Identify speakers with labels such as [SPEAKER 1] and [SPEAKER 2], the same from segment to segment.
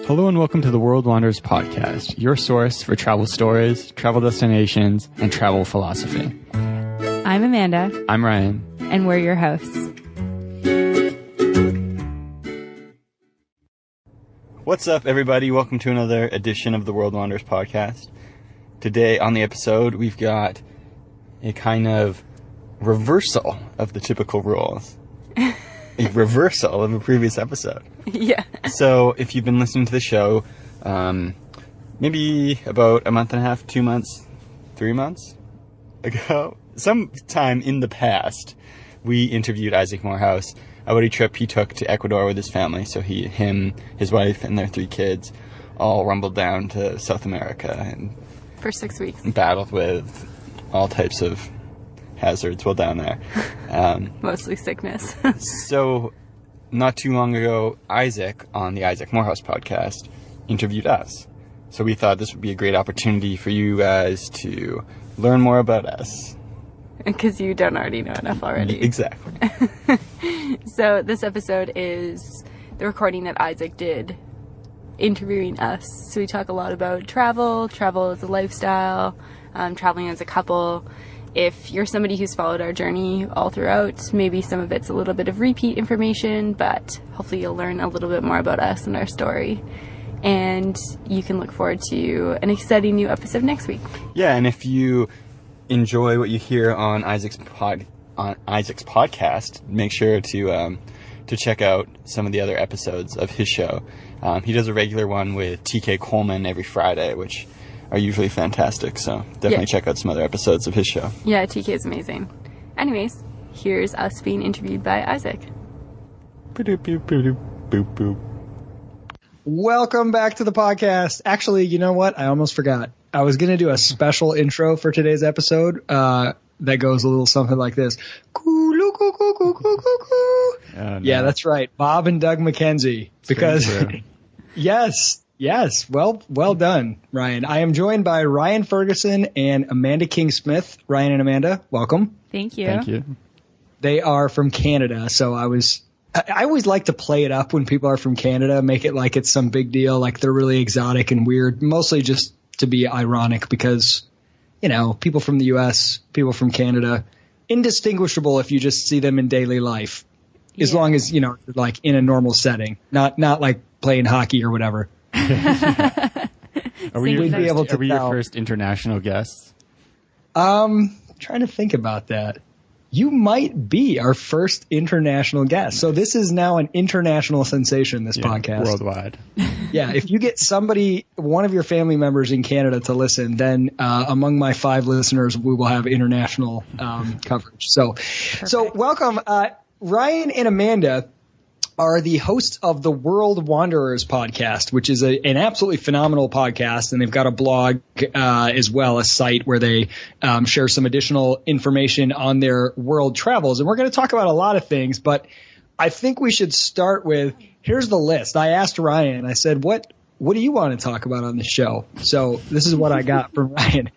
[SPEAKER 1] Hello and welcome to the World Wanderers podcast, your source for travel stories, travel destinations, and travel philosophy.
[SPEAKER 2] I'm Amanda.
[SPEAKER 1] I'm Ryan.
[SPEAKER 2] And we're your hosts.
[SPEAKER 1] What's up, everybody? Welcome to another edition of the World Wanderers podcast. Today on the episode, we've got a kind of reversal of the typical rules. A reversal of a previous episode.
[SPEAKER 2] Yeah.
[SPEAKER 1] So, if you've been listening to the show, maybe about a month and a half, 2 months, 3 months ago, sometime in the past, we interviewed Isaac Morehouse about a trip he took to Ecuador with his family. So him, his wife, and their 3 kids all rumbled down to South America and
[SPEAKER 2] for 6 weeks
[SPEAKER 1] battled with all types of hazards while down there.
[SPEAKER 2] Mostly sickness.
[SPEAKER 1] So, not too long ago, Isaac, on the Isaac Morehouse podcast, interviewed us. So we thought this would be a great opportunity for you guys to learn more about us.
[SPEAKER 2] Because you don't already know enough already.
[SPEAKER 1] Exactly.
[SPEAKER 2] So this episode is the recording that Isaac did interviewing us. So we talk a lot about travel as a lifestyle, traveling as a couple. If you're somebody who's followed our journey all throughout, maybe some of it's a little bit of repeat information, but hopefully you'll learn a little bit more about us and our story. And you can look forward to an exciting new episode next week.
[SPEAKER 1] Yeah, and if you enjoy what you hear on Isaac's podcast, make sure to check out some of the other episodes of his show. He does a regular one with TK Coleman every Friday, which are usually fantastic, so definitely check out some other episodes of his show.
[SPEAKER 2] Yeah, TK is amazing. Anyways, here's us being interviewed by Isaac.
[SPEAKER 3] Welcome back to the podcast. Actually, you know what? I almost forgot. I was going to do a special intro for today's episode that goes a little something like this.
[SPEAKER 1] No.
[SPEAKER 3] Yeah, that's right. Bob and Doug McKenzie. Because Yes. Well done, Ryan. I am joined by Ryan Ferguson and Amanda King-Smith. Ryan and Amanda, welcome.
[SPEAKER 2] Thank you.
[SPEAKER 1] Thank you.
[SPEAKER 3] They are from Canada, so I always like to play it up when people are from Canada, make it like it's some big deal, like they're really exotic and weird, mostly just to be ironic because, you know, people from the U.S., people from Canada, indistinguishable if you just see them in daily life, as long as, you know, like in a normal setting, not like playing hockey or whatever.
[SPEAKER 1] Are we your first international guests?
[SPEAKER 3] Trying to think about that. You might be our first international guest. So this is now an international sensation, this podcast.
[SPEAKER 1] Worldwide.
[SPEAKER 3] Yeah, if you get one of your family members in Canada to listen, then among my 5 listeners, we will have international coverage. So welcome. Ryan and Amanda are the hosts of the World Wanderers podcast, which is an absolutely phenomenal podcast. And they've got a blog as well, a site where they share some additional information on their world travels. And we're going to talk about a lot of things, but I think we should start with, here's the list. I asked Ryan, I said, what do you want to talk about on the show? So this is what I got from Ryan.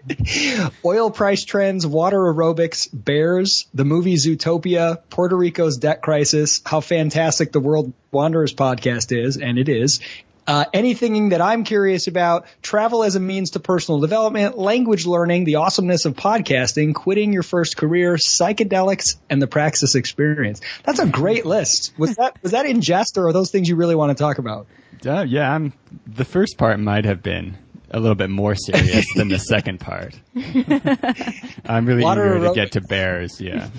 [SPEAKER 3] Oil price trends, water aerobics, bears, the movie Zootopia, Puerto Rico's debt crisis, how fantastic the World Wanderers podcast is, and it is. Anything that I'm curious about, travel as a means to personal development, language learning, the awesomeness of podcasting, quitting your first career, psychedelics, and the Praxis experience. That's a great list. Was that in jest, or are those things you really want to talk about?
[SPEAKER 1] Yeah, the first part might have been a little bit more serious than the second part. I'm really eager to get to bears, yeah.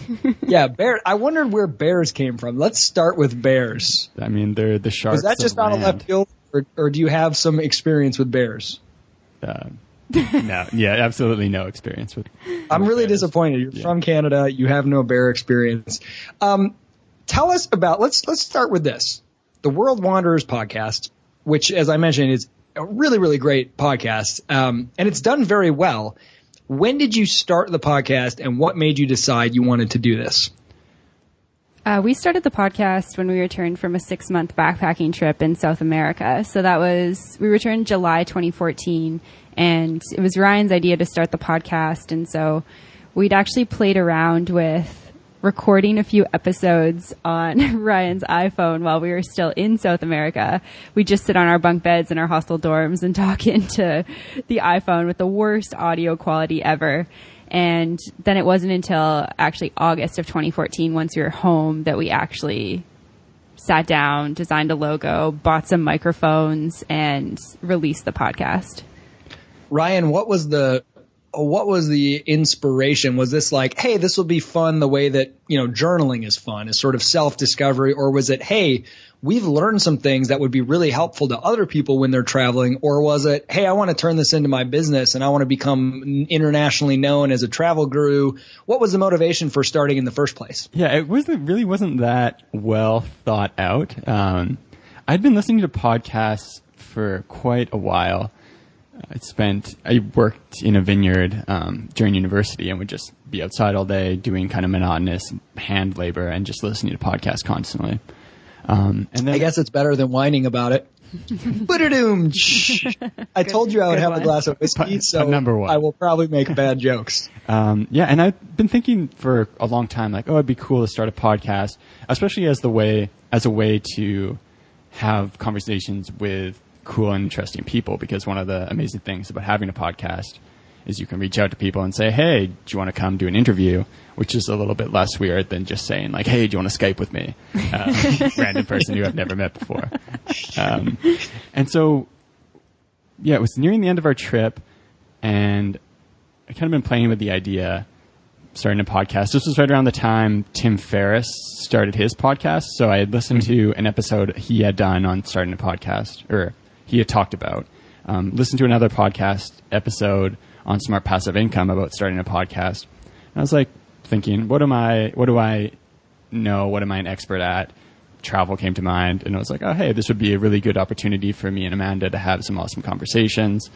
[SPEAKER 3] Yeah, bear. I wondered where bears came from. Let's start with bears.
[SPEAKER 1] I mean, they're the sharks.
[SPEAKER 3] Was that just on a left field, or do you have some experience with bears?
[SPEAKER 1] No, yeah, absolutely no experience with
[SPEAKER 3] I'm really
[SPEAKER 1] bears.
[SPEAKER 3] Disappointed. You're from Canada. You have no bear experience. Tell us about, let's start with this. The World Wanderers podcast, which, as I mentioned, is a really, really great podcast, and it's done very well. When did you start the podcast, and what made you decide you wanted to do this?
[SPEAKER 2] We started the podcast when we returned from a 6-month backpacking trip in South America. So we returned July 2014, and it was Ryan's idea to start the podcast. And so we'd actually played around with recording a few episodes on Ryan's iPhone while we were still in South America. We just sit on our bunk beds in our hostel dorms and talk into the iPhone with the worst audio quality ever. And then it wasn't until actually August of 2014, once we were home, that we actually sat down, designed a logo, bought some microphones, and released the podcast.
[SPEAKER 3] Ryan, what was the inspiration? Was this like, hey, this will be fun the way that, journaling is fun, is sort of self-discovery? Or was it, hey, we've learned some things that would be really helpful to other people when they're traveling? Or was it, hey, I want to turn this into my business and I want to become internationally known as a travel guru? What was the motivation for starting in the first place?
[SPEAKER 1] Yeah, really wasn't that well thought out. I'd been listening to podcasts for quite a while. I worked in a vineyard during university and would just be outside all day doing kind of monotonous hand labor and just listening to podcasts constantly. And then
[SPEAKER 3] I guess it's better than whining about it. Ba-da-doom. I told you I would have a glass of whiskey, so
[SPEAKER 1] number one.
[SPEAKER 3] I will probably make bad jokes.
[SPEAKER 1] Yeah, and I've been thinking for a long time, like, it'd be cool to start a podcast, especially as a way to have conversations with cool and interesting people, because one of the amazing things about having a podcast is you can reach out to people and say, hey, do you want to come do an interview? Which is a little bit less weird than just saying like, hey, do you want to Skype with me? Random person you have never met before. And so, yeah, it was nearing the end of our trip, and I kind of been playing with the idea, starting a podcast. This was right around the time Tim Ferriss started his podcast. So I had listened to an episode he had done on starting a podcast, or he had talked about. Listened to another podcast episode on smart passive income about starting a podcast. And I was like thinking, what do I know? What am I an expert at? Travel came to mind. And I was like, oh, hey, this would be a really good opportunity for me and Amanda to have some awesome conversations.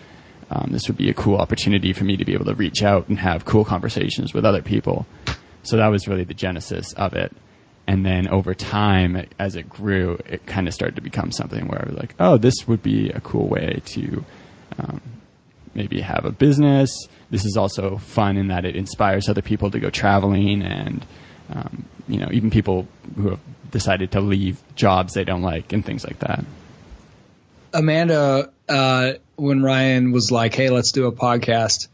[SPEAKER 1] This would be a cool opportunity for me to be able to reach out and have cool conversations with other people. So that was really the genesis of it. And then over time, as it grew, it kind of started to become something where I was like, oh, this would be a cool way to maybe have a business. This is also fun in that it inspires other people to go traveling, and even people who have decided to leave jobs they don't like and things like that.
[SPEAKER 3] Amanda, when Ryan was like, hey, let's do a podcast,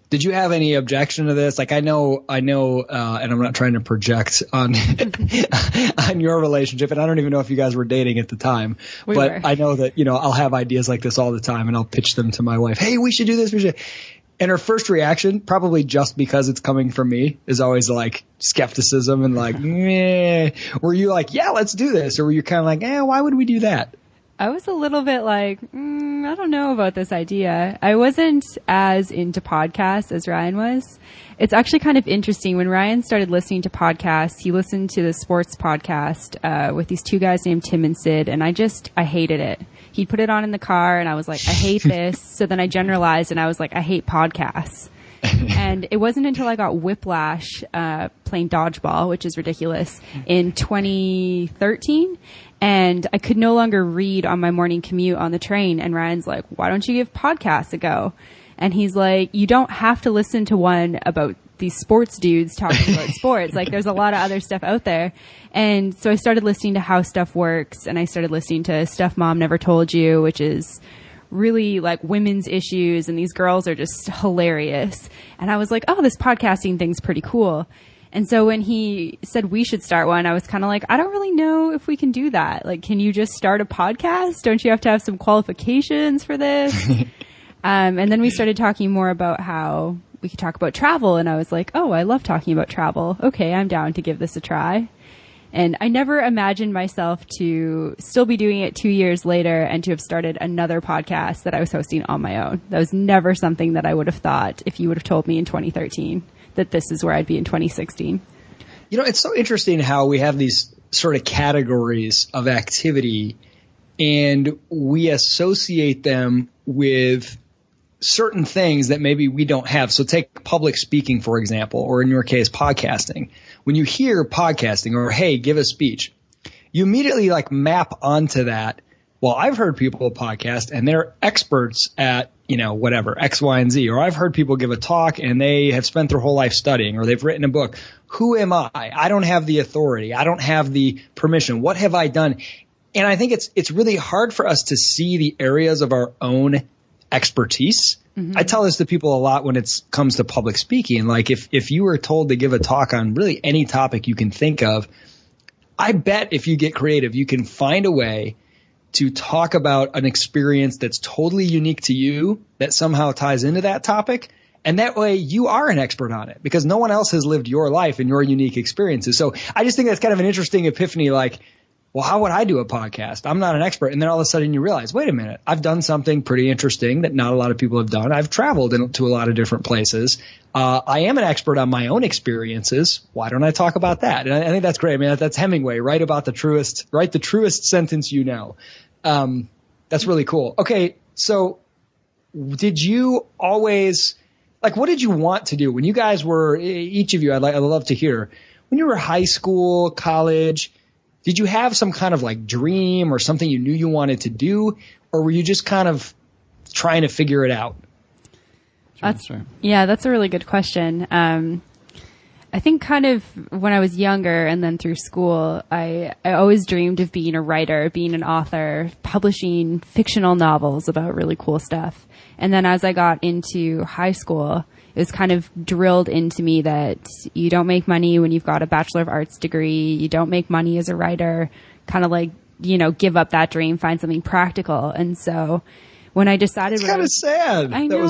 [SPEAKER 3] did you have any objection to this? Like, I know, and I'm not trying to project on on your relationship, and I don't even know if you guys were dating at the time, but I know that, I'll have ideas like this all the time, and I'll pitch them to my wife. Hey, we should do this. We should. And her first reaction, probably just because it's coming from me, is always like skepticism and like, meh. Were you like, yeah, let's do this? Or were you kind of like, why would we do that?
[SPEAKER 2] I was a little bit like, I don't know about this idea. I wasn't as into podcasts as Ryan was. It's actually kind of interesting. When Ryan started listening to podcasts, he listened to the sports podcast with these two guys named Tim and Sid, and I hated it. He'd put it on in the car, and I was like, I hate this. So then I generalized, and I was like, I hate podcasts. And it wasn't until I got whiplash playing dodgeball, which is ridiculous, in 2013. And I could no longer read on my morning commute on the train. And Ryan's like, why don't you give podcasts a go? And he's like, you don't have to listen to one about these sports dudes talking about sports. Like, there's a lot of other stuff out there. And so I started listening to How Stuff Works, and I started listening to Stuff Mom Never Told You, which is really like women's issues, and these girls are just hilarious. And I was like, oh, this podcasting thing's pretty cool. And so when he said we should start one, I was kind of like, I don't really know if we can do that. Like, can you just start a podcast? Don't you have to have some qualifications for this? And then we started talking more about how we could talk about travel. And I was like, oh, I love talking about travel. Okay, I'm down to give this a try. And I never imagined myself to still be doing it 2 years later and to have started another podcast that I was hosting on my own. That was never something that I would have thought if you would have told me in 2013 that this is where I'd be in 2016.
[SPEAKER 3] It's so interesting how we have these sort of categories of activity, and we associate them with certain things that maybe we don't have. So take public speaking, for example, or in your case, podcasting. When you hear podcasting or, hey, give a speech, you immediately like map onto that well, I've heard people podcast and they're experts at, whatever, X, Y, and Z. Or I've heard people give a talk and they have spent their whole life studying, or they've written a book. Who am I? I don't have the authority. I don't have the permission. What have I done? And I think it's really hard for us to see the areas of our own expertise. Mm-hmm. I tell this to people a lot when it comes to public speaking. Like if you were told to give a talk on really any topic you can think of, I bet if you get creative, you can find a way to talk about an experience that's totally unique to you that somehow ties into that topic. And that way you are an expert on it because no one else has lived your life and your unique experiences. So I just think that's kind of an interesting epiphany. Like, well, how would I do a podcast? I'm not an expert. And then all of a sudden you realize, wait a minute, I've done something pretty interesting that not a lot of people have done. I've traveled to a lot of different places. I am an expert on my own experiences. Why don't I talk about that? And I think that's great. I mean, that's Hemingway, write the truest sentence you know. That's really cool. Okay. So did you always, what did you want to do when you guys were, each of you, I'd love to hear, when you were high school, college, did you have some kind of dream or something you knew you wanted to do, or were you just kind of trying to figure it out?
[SPEAKER 2] Yeah, that's a really good question. I think kind of when I was younger and then through school, I always dreamed of being a writer, being an author, publishing fictional novels about really cool stuff. And then as I got into high school, it was kind of drilled into me that you don't make money when you've got a Bachelor of Arts degree. You don't make money as a writer. Kind of give up that dream, find something practical. And so when I decided,
[SPEAKER 3] it's kind of sad.
[SPEAKER 2] I know it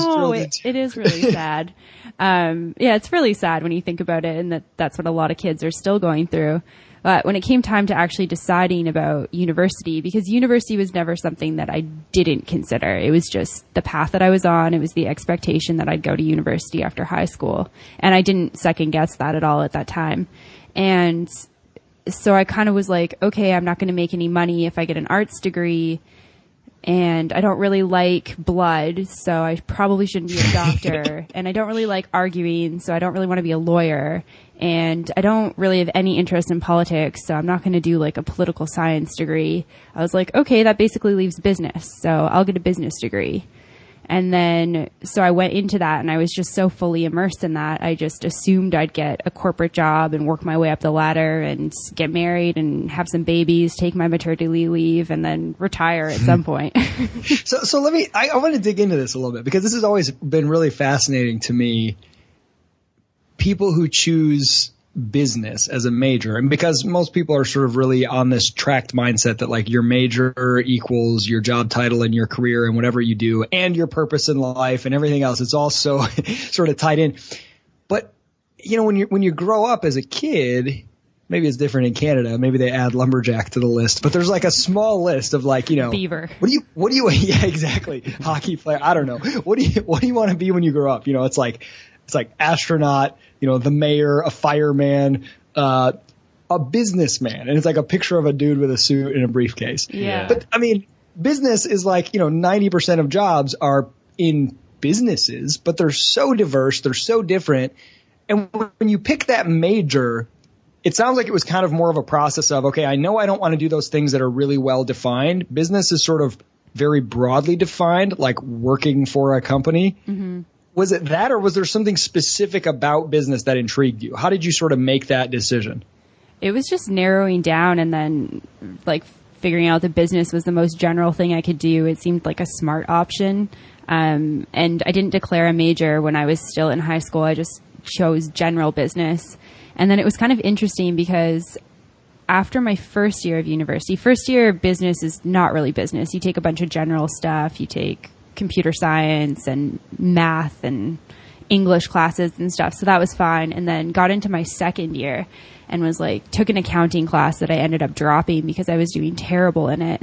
[SPEAKER 2] is really sad. It's really sad when you think about it, and that's what a lot of kids are still going through. But when it came time to actually deciding about university, because university was never something that I didn't consider. It was just the path that I was on. It was the expectation that I'd go to university after high school. And I didn't second guess that at all at that time. And so I kind of was like, okay, I'm not going to make any money if I get an arts degree. And I don't really like blood, so I probably shouldn't be a doctor. And I don't really like arguing, so I don't really want to be a lawyer. And I don't really have any interest in politics, so I'm not going to do a political science degree. I was like, okay, that basically leaves business, so I'll get a business degree. And then, so I went into that, and I was just so fully immersed in that. I just assumed I'd get a corporate job and work my way up the ladder and get married and have some babies, take my maternity leave, and then retire at some point.
[SPEAKER 3] So I want to dig into this a little bit because this has always been really fascinating to me. People who choose business as a major, and because most people are sort of really on this tracked mindset that your major equals your job title and your career and whatever you do and your purpose in life and everything else. It's all so sort of tied in. But when you grow up as a kid, maybe it's different in Canada. Maybe they add lumberjack to the list, but there's a small list of
[SPEAKER 2] beaver.
[SPEAKER 3] What do you yeah, exactly. Hockey player. I don't know. What do you want to be when you grow up? It's like astronaut, the mayor, a fireman, a businessman. And it's a picture of a dude with a suit and a briefcase.
[SPEAKER 2] Yeah.
[SPEAKER 3] But I mean, business is 90% of jobs are in businesses, but they're so diverse. They're so different. And when you pick that major, it sounds like it was kind of more of a process of, okay, I know I don't want to do those things that are really well defined. Business is sort of very broadly defined, like working for a company. Mm-hmm. Was it that, or was there something specific about business that intrigued you? How did you sort of make that decision?
[SPEAKER 2] It was just narrowing down and then figuring out the business was the most general thing I could do. It seemed like a smart option. And I didn't declare a major when I was still in high school. I just chose general business. And then it was kind of interesting because after my first year of university, first year business is not really business. You take a bunch of general stuff. You take computer science and math and English classes and stuff. So that was fine. And then got into my second year and was took an accounting class that I ended up dropping because I was doing terrible in it,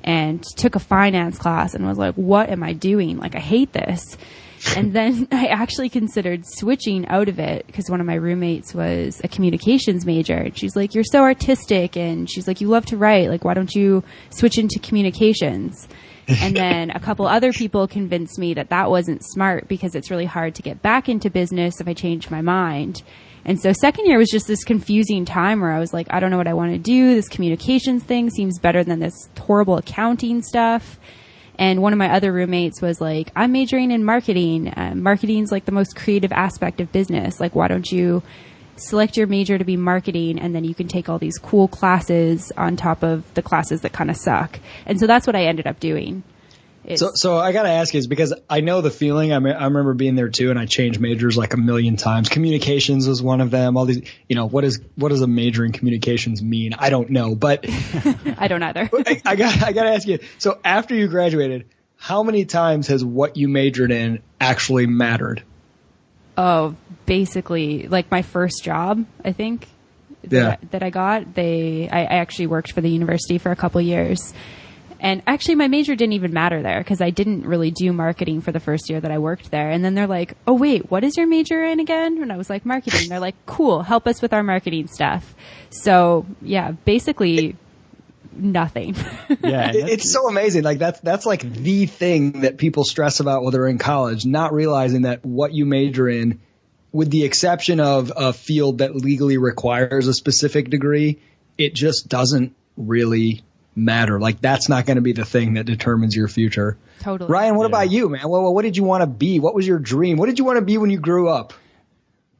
[SPEAKER 2] and took a finance class and was like, what am I doing? I hate this. And then I actually considered switching out of it because one of my roommates was a communications major. And she's like, you're so artistic. And she's like, you love to write. Like, why don't you switch into communications? And then a couple other people convinced me that that wasn't smart because it's really hard to get back into business if I change my mind. And so second year was just this confusing time where I was like, I don't know what I want to do. This communications thing seems better than this horrible accounting stuff. And one of my other roommates was like, I'm majoring in marketing. Marketing's like the most creative aspect of business. Like, why don't you select your major to be marketing, and then you can take all these cool classes on top of the classes that kind of suck. And so that's what I ended up doing.
[SPEAKER 3] So I got to ask you, is because I know the feeling. I remember being there too, and I changed majors like a million times. Communications was one of them. All these, what does a major in communications mean? I don't know, but
[SPEAKER 2] I don't either.
[SPEAKER 3] I got to ask you. So after you graduated, how many times has what you majored in actually mattered?
[SPEAKER 2] Oh, basically, like my first job, I think that I got. I actually worked for the university for a couple years. And actually, my major didn't even matter there because I didn't really do marketing for the first year that I worked there. And then they're like, oh, wait, what is your major in again? And I was like, marketing. They're like, cool, help us with our marketing stuff. So, yeah, basically nothing.
[SPEAKER 1] Yeah,
[SPEAKER 3] it's so amazing. Like that's like the thing that people stress about while they're in college, not realizing that what you major in, with the exception of a field that legally requires a specific degree, it just doesn't really matter. Like that's not going to be the thing that determines your future.
[SPEAKER 2] Totally.
[SPEAKER 3] Ryan, what about you, man? Well, what did you want to be? What was your dream? What did you want to be when you grew up?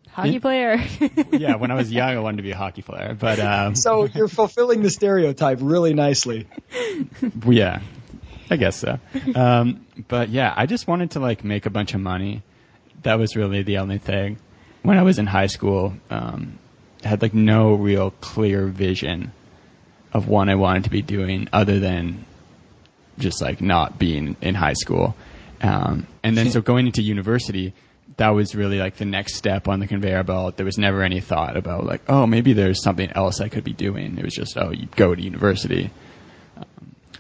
[SPEAKER 2] Hockey player.
[SPEAKER 1] Yeah, when I was young, I wanted to be a hockey player. But
[SPEAKER 3] so you're fulfilling the stereotype really nicely.
[SPEAKER 1] Yeah, I guess so. But yeah, I just wanted to like make a bunch of money. That was really the only thing. When I was in high school, I had like no real clear vision of what I wanted to be doing other than just like not being in high school. And then so going into university, that was really like the next step on the conveyor belt. There was never any thought about like, oh, maybe there's something else I could be doing. It was just, oh, you go to university.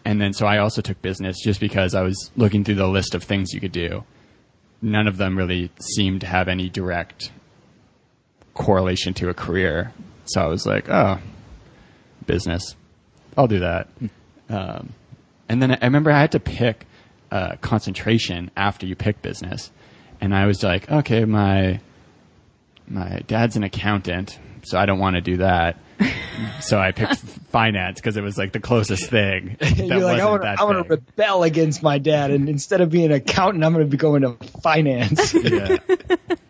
[SPEAKER 1] And then so I also took business just because I was looking through the list of things you could do. None of them really seemed to have any direct correlation to a career. So I was like, oh, business. I'll do that. And then I remember I had to pick concentration after you pick business. And I was like, okay, my dad's an accountant, so I don't want to do that. So I picked finance because it was like the closest thing.
[SPEAKER 3] You're like, I want to rebel against my dad, and instead of being an accountant, I'm going to be going to finance.
[SPEAKER 1] Yeah.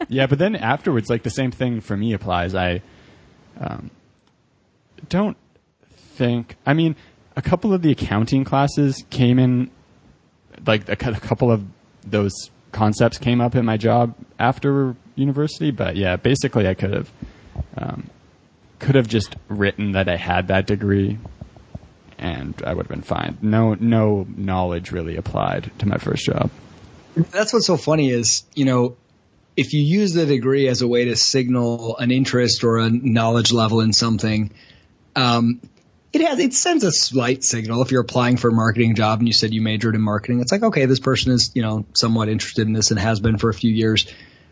[SPEAKER 1] Yeah, but then afterwards, like the same thing for me applies. I don't think, I mean, a couple of the accounting classes came in, like a couple of those concepts came up in my job after university, but yeah, basically I could have just written that I had that degree and I would have been fine. No knowledge really applied to my first job.
[SPEAKER 3] That's what's so funny is, if you use the degree as a way to signal an interest or a knowledge level in something, it sends a slight signal. If you're applying for a marketing job and you said you majored in marketing, it's like, okay, this person is, somewhat interested in this and has been for a few years.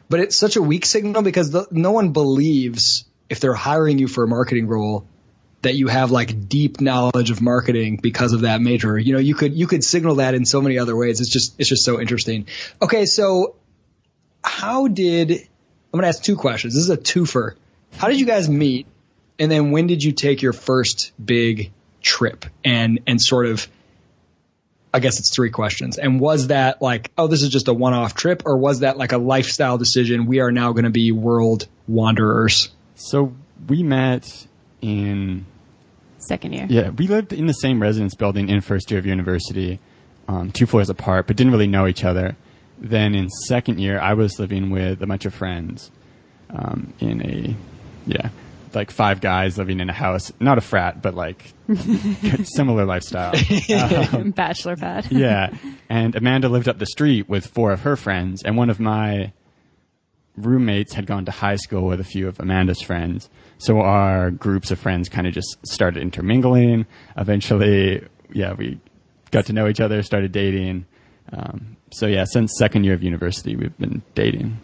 [SPEAKER 3] But it's such a weak signal because no one believes if they're hiring you for a marketing role that you have like deep knowledge of marketing because of that major. You could signal that in so many other ways. It's just so interesting. Okay, so I'm going to ask two questions. This is a twofer. How did you guys meet? And then when did you take your first big trip? And sort of, I guess it's three questions. And was that like, oh, this is just a one-off trip? Or was that like a lifestyle decision? We are now going to be world wanderers.
[SPEAKER 1] So we met in
[SPEAKER 2] second year.
[SPEAKER 1] Yeah, we lived in the same residence building in first year of university, 2 floors apart, but didn't really know each other. Then in second year, I was living with a bunch of friends like 5 guys living in a house, not a frat, but like similar lifestyle.
[SPEAKER 2] Bachelor pad.
[SPEAKER 1] Yeah. And Amanda lived up the street with 4 of her friends, and one of my roommates had gone to high school with a few of Amanda's friends. So our groups of friends kind of just started intermingling. Eventually, we got to know each other, started dating. So yeah, since second year of university, we've been dating.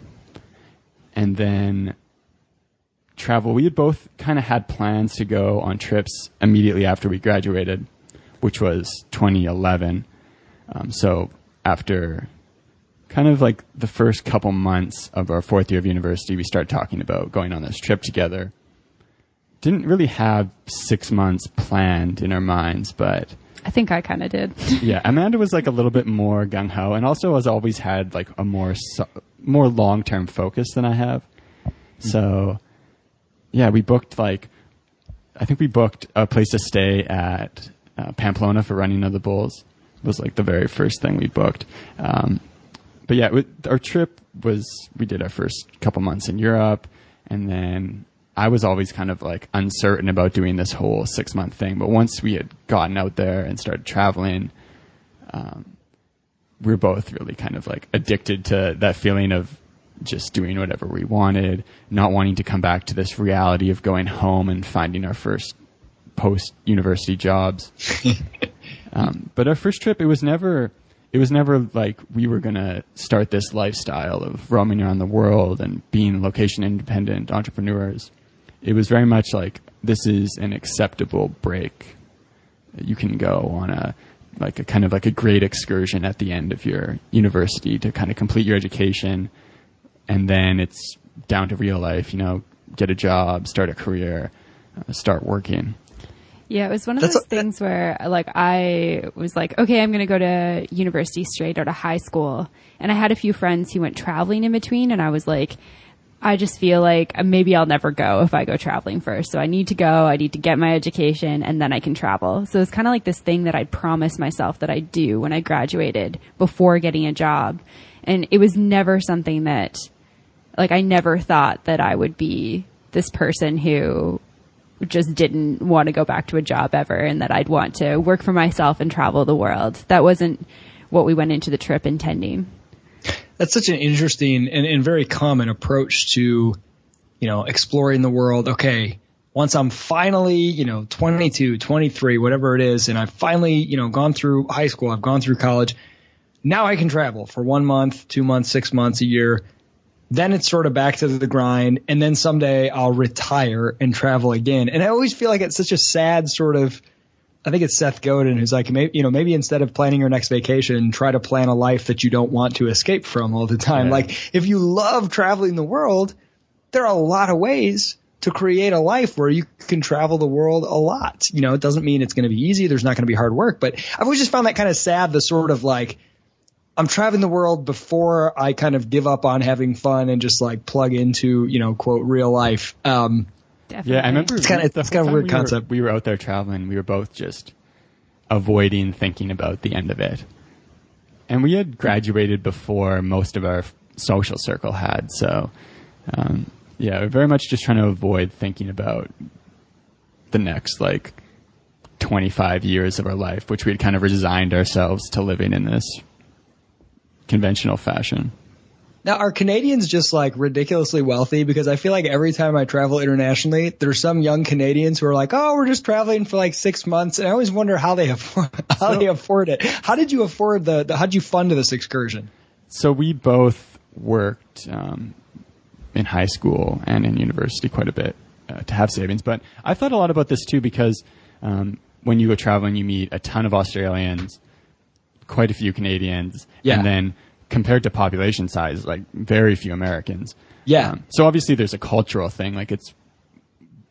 [SPEAKER 1] And then travel, we had both kind of had plans to go on trips immediately after we graduated, which was 2011. So after kind of like the first couple months of our fourth year of university, we started talking about going on this trip together. Didn't really have 6 months planned in our minds, but
[SPEAKER 2] I think I kind of did.
[SPEAKER 1] yeah, Amanda was like a little bit more gung-ho, and also has always had like a more long-term focus than I have. So yeah, we booked I think we booked a place to stay at Pamplona for Running of the Bulls. It was like the very first thing we booked. But yeah, our trip was, we did our first couple months in Europe, and then I was always kind of like uncertain about doing this whole 6 month thing. But once we had gotten out there and started traveling, we were both really kind of like addicted to that feeling of just doing whatever we wanted, not wanting to come back to this reality of going home and finding our first post-university jobs. But our first trip, it was never like we were going to start this lifestyle of roaming around the world and being location independent entrepreneurs. It was very much like, this is an acceptable break. You can go on a kind of like a great excursion at the end of your university to kind of complete your education. And then it's down to real life, get a job, start a career, start working.
[SPEAKER 2] Yeah, it was one of those things where like I was like, okay, I'm going to go to university straight out of high school. And I had a few friends who went traveling in between, and I was like, I just feel like maybe I'll never go if I go traveling first. So I need to go, I need to get my education, and then I can travel. So it's kind of like this thing that I promised myself that I'd do when I graduated before getting a job. And it was never something that, like, I never thought that I would be this person who just didn't want to go back to a job ever, and that I'd want to work for myself and travel the world. That wasn't what we went into the trip intending.
[SPEAKER 3] That's such an interesting and very common approach to, exploring the world. Okay, once I'm finally, 22, 23, whatever it is, and I've finally, gone through high school, I've gone through college, now I can travel for 1 month, 2 months, 6 months, a year. Then it's sort of back to the grind, and then someday I'll retire and travel again. And I always feel like it's such a sad sort of, I think it's Seth Godin who's like, maybe instead of planning your next vacation, try to plan a life that you don't want to escape from all the time. Yeah. Like, if you love traveling the world, there are a lot of ways to create a life where you can travel the world a lot. It doesn't mean it's going to be easy. There's not going to be hard work, but I've always just found that kind of sad, the sort of like, I'm traveling the world before I kind of give up on having fun and just like plug into, quote, real life.
[SPEAKER 2] Definitely.
[SPEAKER 1] Yeah, I remember
[SPEAKER 3] it's kind of a weird concept.
[SPEAKER 1] We were out there traveling. We were both just avoiding thinking about the end of it. And we had graduated before most of our social circle had. So, we're very much just trying to avoid thinking about the next, 25 years of our life, which we had kind of resigned ourselves to living in this conventional fashion.
[SPEAKER 3] Now, are Canadians just ridiculously wealthy? Because I feel like every time I travel internationally, there's some young Canadians who are like, "Oh, we're just traveling for 6 months," and I always wonder how they afford it. How did you afford how did you fund this excursion? So
[SPEAKER 1] we both worked in high school and in university quite a bit to have savings. But I've thought a lot about this too, because when you go traveling, you meet a ton of Australians, quite a few Canadians, and then compared to population size, very few Americans.
[SPEAKER 3] Yeah.
[SPEAKER 1] So obviously there's a cultural thing. It's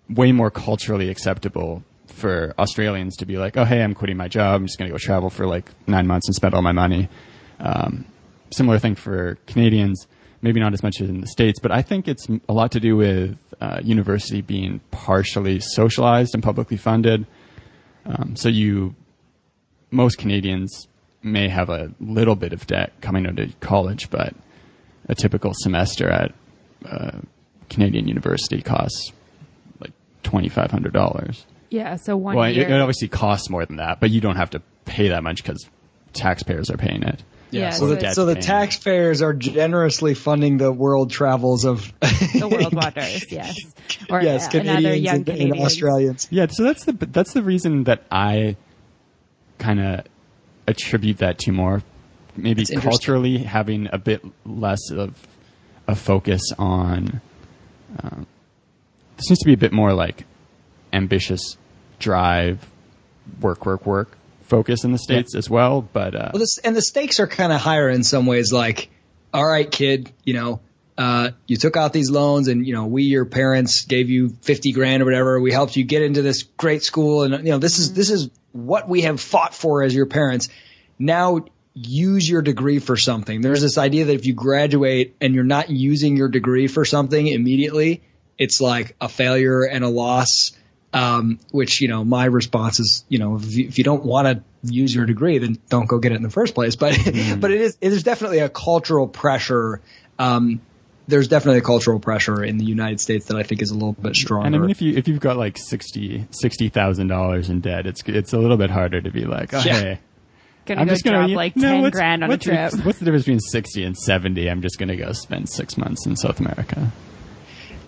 [SPEAKER 1] way more culturally acceptable for Australians to be like, oh, hey, I'm quitting my job. I'm just going to go travel for 9 months and spend all my money. Similar thing for Canadians, maybe not as much as in the States, but I think it's a lot to do with university being partially socialized and publicly funded. Most Canadians may have a little bit of debt coming out of college, but a typical semester at Canadian university costs $2,500.
[SPEAKER 2] Yeah, so one year.
[SPEAKER 1] It obviously costs more than that, but you don't have to pay that much because taxpayers are paying it.
[SPEAKER 2] Yeah,
[SPEAKER 3] so the taxpayers are generously funding the world travels of
[SPEAKER 2] the world wonders, yes. Or
[SPEAKER 3] yes, Canadians and Australians.
[SPEAKER 1] Yeah, so that's the reason that I kind of attribute that to more maybe culturally having a bit less of a focus on, there seems to be a bit more like ambitious drive, work focus in the States as well. But,
[SPEAKER 3] and the stakes are kind of higher in some ways. Like, all right, kid, you took out these loans and, we, your parents, gave you $50,000 or whatever. We helped you get into this great school. And, this is what we have fought for as your parents. Now use your degree for something. There's this idea that if you graduate and you're not using your degree for something immediately, it's like a failure and a loss. Which, my response is, if you don't want to use your degree, then don't go get it in the first place. But, but it is definitely a cultural pressure. There's definitely a cultural pressure in the United States that I think is a little bit stronger.
[SPEAKER 1] And I mean, if you've got like $60,000 in debt, it's a little bit harder to be like, hey,
[SPEAKER 2] I'm just gonna drop like $10,000 on a trip.
[SPEAKER 1] What's the difference between 60 and 70? I'm just gonna go spend 6 months in South America.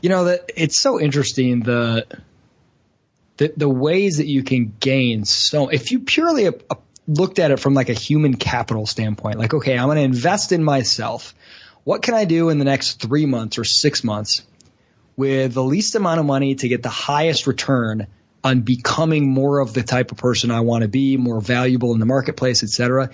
[SPEAKER 3] It's so interesting the ways that you can gain. So if you purely looked at it from like a human capital standpoint, like, okay, I'm going to invest in myself. What can I do in the next 3 months or 6 months with the least amount of money to get the highest return on becoming more of the type of person I want to be, more valuable in the marketplace, et cetera?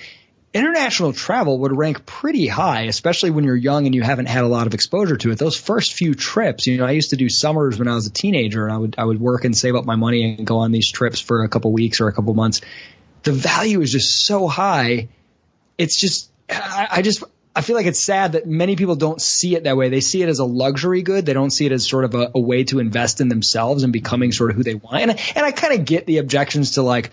[SPEAKER 3] International travel would rank pretty high, especially when you're young and you haven't had a lot of exposure to it. Those first few trips, I used to do summers when I was a teenager, and I would work and save up my money and go on these trips for a couple weeks or a couple months. The value is just so high. It's just, I feel like it's sad that many people don't see it that way. They see it as a luxury good. They don't see it as sort of a way to invest in themselves and becoming sort of who they want. And I kind of get the objections to like,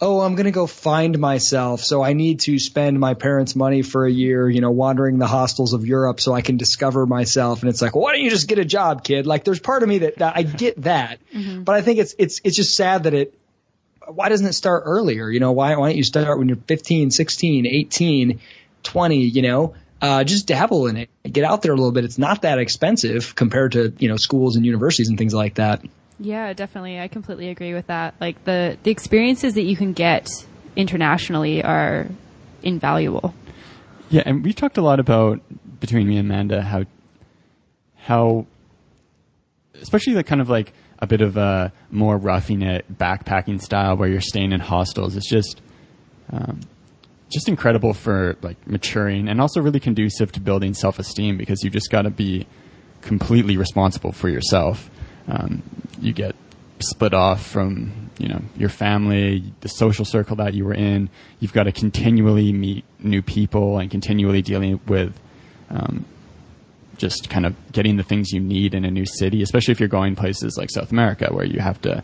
[SPEAKER 3] oh, I'm going to go find myself, so I need to spend my parents' money for a year, wandering the hostels of Europe so I can discover myself. And it's like, well, why don't you just get a job, kid? Like, there's part of me that I get that. Mm-hmm. But I think it's just sad that why doesn't it start earlier? Why don't you start when you're 15, 16, 18, 20, just dabble in it. Get out there a little bit. It's not that expensive compared to, schools and universities and things like that.
[SPEAKER 2] Yeah, definitely. I completely agree with that. Like the experiences that you can get internationally are invaluable.
[SPEAKER 1] Yeah, and we've talked a lot about, between me and Amanda, how especially the kind of like a bit of a more roughing it backpacking style where you're staying in hostels. It's just incredible for like maturing and also really conducive to building self-esteem because you've just got to be completely responsible for yourself. You get split off from, your family, the social circle that you were in. You've got to continually meet new people and continually dealing with just kind of getting the things you need in a new city, especially if you're going places like South America where you have to,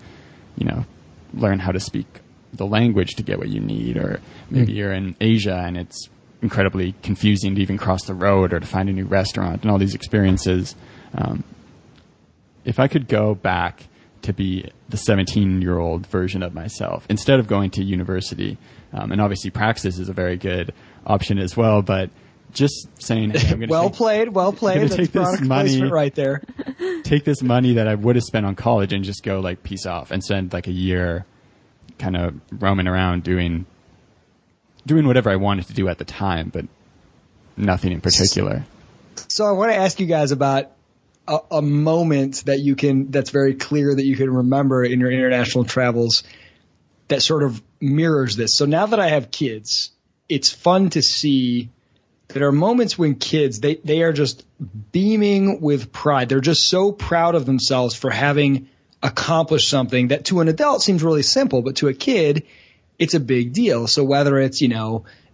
[SPEAKER 1] learn how to speak the language to get what you need. Or maybe you're in Asia and it's incredibly confusing to even cross the road or to find a new restaurant and all these experiences. If I could go back to be the 17-year-old version of myself, instead of going to university, and obviously Praxis is a very good option as well, but just saying, hey, I'm going to
[SPEAKER 3] well played. That's product placement right there.
[SPEAKER 1] Take this money that I would have spent on college and just go like peace off and spend like a year kind of roaming around doing whatever I wanted to do at the time, but nothing in particular.
[SPEAKER 3] So I want to ask you guys about a moment that's very clear that you can remember in your international travels that sort of mirrors this. So now that I have kids, it's fun to see there are moments when kids, they are just beaming with pride. They're just so proud of themselves for having accomplished something that to an adult seems really simple, but to a kid, it's a big deal. So whether it's,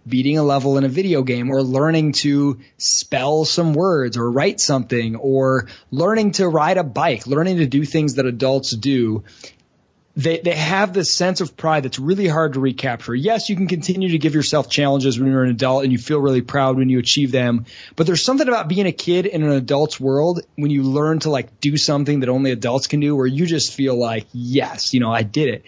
[SPEAKER 3] beating a level in a video game or learning to spell some words or write something or learning to ride a bike, learning to do things that adults do, they have this sense of pride that's really hard to recapture. Yes, you can continue to give yourself challenges when you're an adult and you feel really proud when you achieve them. But there's something about being a kid in an adult's world when you learn to like do something that only adults can do where you just feel like, yes, I did it.